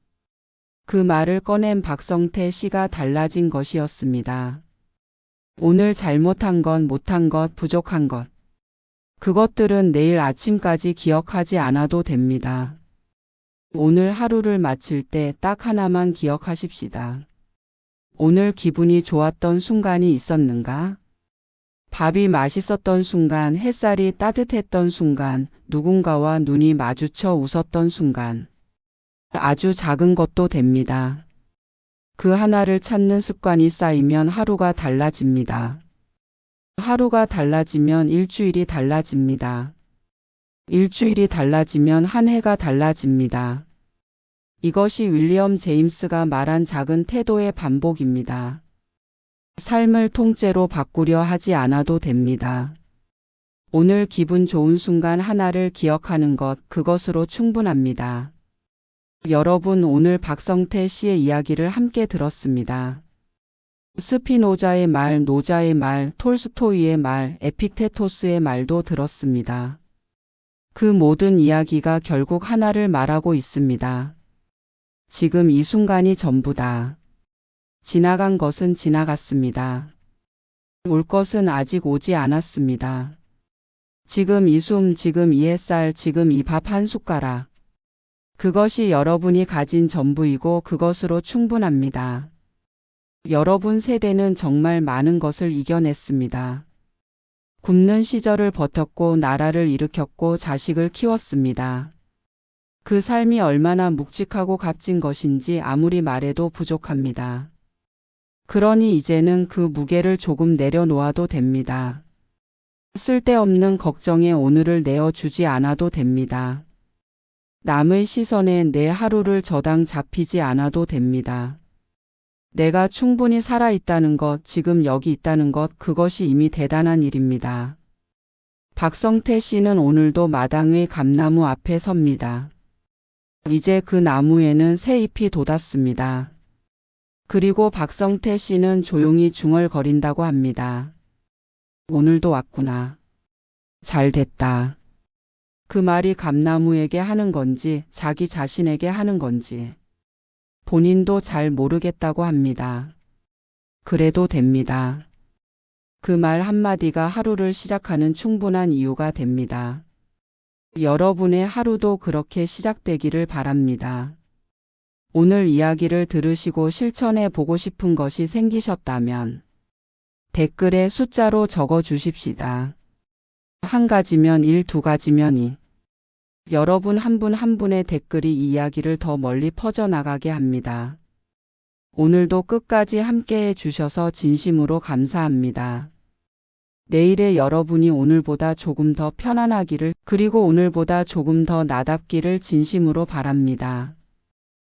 그 말을 꺼낸 박성태 씨가 달라진 것이었습니다. 오늘 잘못한 것, 못한 것, 부족한 것. 그것들은 내일 아침까지 기억하지 않아도 됩니다. 오늘 하루를 마칠 때 딱 하나만 기억하십시다. 오늘 기분이 좋았던 순간이 있었는가? 밥이 맛있었던 순간, 햇살이 따뜻했던 순간, 누군가와 눈이 마주쳐 웃었던 순간. 아주 작은 것도 됩니다. 그 하나를 찾는 습관이 쌓이면 하루가 달라집니다. 하루가 달라지면 일주일이 달라집니다. 일주일이 달라지면 한 해가 달라집니다. 이것이 윌리엄 제임스가 말한 작은 태도의 반복입니다. 삶을 통째로 바꾸려 하지 않아도 됩니다. 오늘 기분 좋은 순간 하나를 기억하는 것, 그것으로 충분합니다. 여러분, 오늘 박성태 씨의 이야기를 함께 들었습니다. 스피노자의 말, 노자의 말, 톨스토이의 말, 에픽테토스의 말도 들었습니다. 그 모든 이야기가 결국 하나를 말하고 있습니다. 지금 이 순간이 전부다. 지나간 것은 지나갔습니다. 올 것은 아직 오지 않았습니다. 지금 이 숨, 지금 이 햇살, 지금 이 밥 한 숟가락. 그것이 여러분이 가진 전부이고 그것으로 충분합니다. 여러분 세대는 정말 많은 것을 이겨냈습니다. 굶는 시절을 버텼고 나라를 일으켰고 자식을 키웠습니다. 그 삶이 얼마나 묵직하고 값진 것인지 아무리 말해도 부족합니다. 그러니 이제는 그 무게를 조금 내려놓아도 됩니다. 쓸데없는 걱정에 오늘을 내어주지 않아도 됩니다. 남의 시선에 내 하루를 저당 잡히지 않아도 됩니다. 내가 충분히 살아있다는 것, 지금 여기 있다는 것, 그것이 이미 대단한 일입니다. 박성태 씨는 오늘도 마당의 감나무 앞에 섭니다. 이제 그 나무에는 새 잎이 돋았습니다. 그리고 박성태 씨는 조용히 중얼거린다고 합니다. 오늘도 왔구나. 잘 됐다. 그 말이 감나무에게 하는 건지 자기 자신에게 하는 건지 본인도 잘 모르겠다고 합니다. 그래도 됩니다. 그 말 한마디가 하루를 시작하는 충분한 이유가 됩니다. 여러분의 하루도 그렇게 시작되기를 바랍니다. 오늘 이야기를 들으시고 실천해 보고 싶은 것이 생기셨다면 댓글에 숫자로 적어 주십시다. 한 가지면 1, 두 가지면 2. 여러분 한 분 한 분의 댓글이 이 이야기를 더 멀리 퍼져나가게 합니다. 오늘도 끝까지 함께해 주셔서 진심으로 감사합니다. 내일의 여러분이 오늘보다 조금 더 편안하기를, 그리고 오늘보다 조금 더 나답기를 진심으로 바랍니다.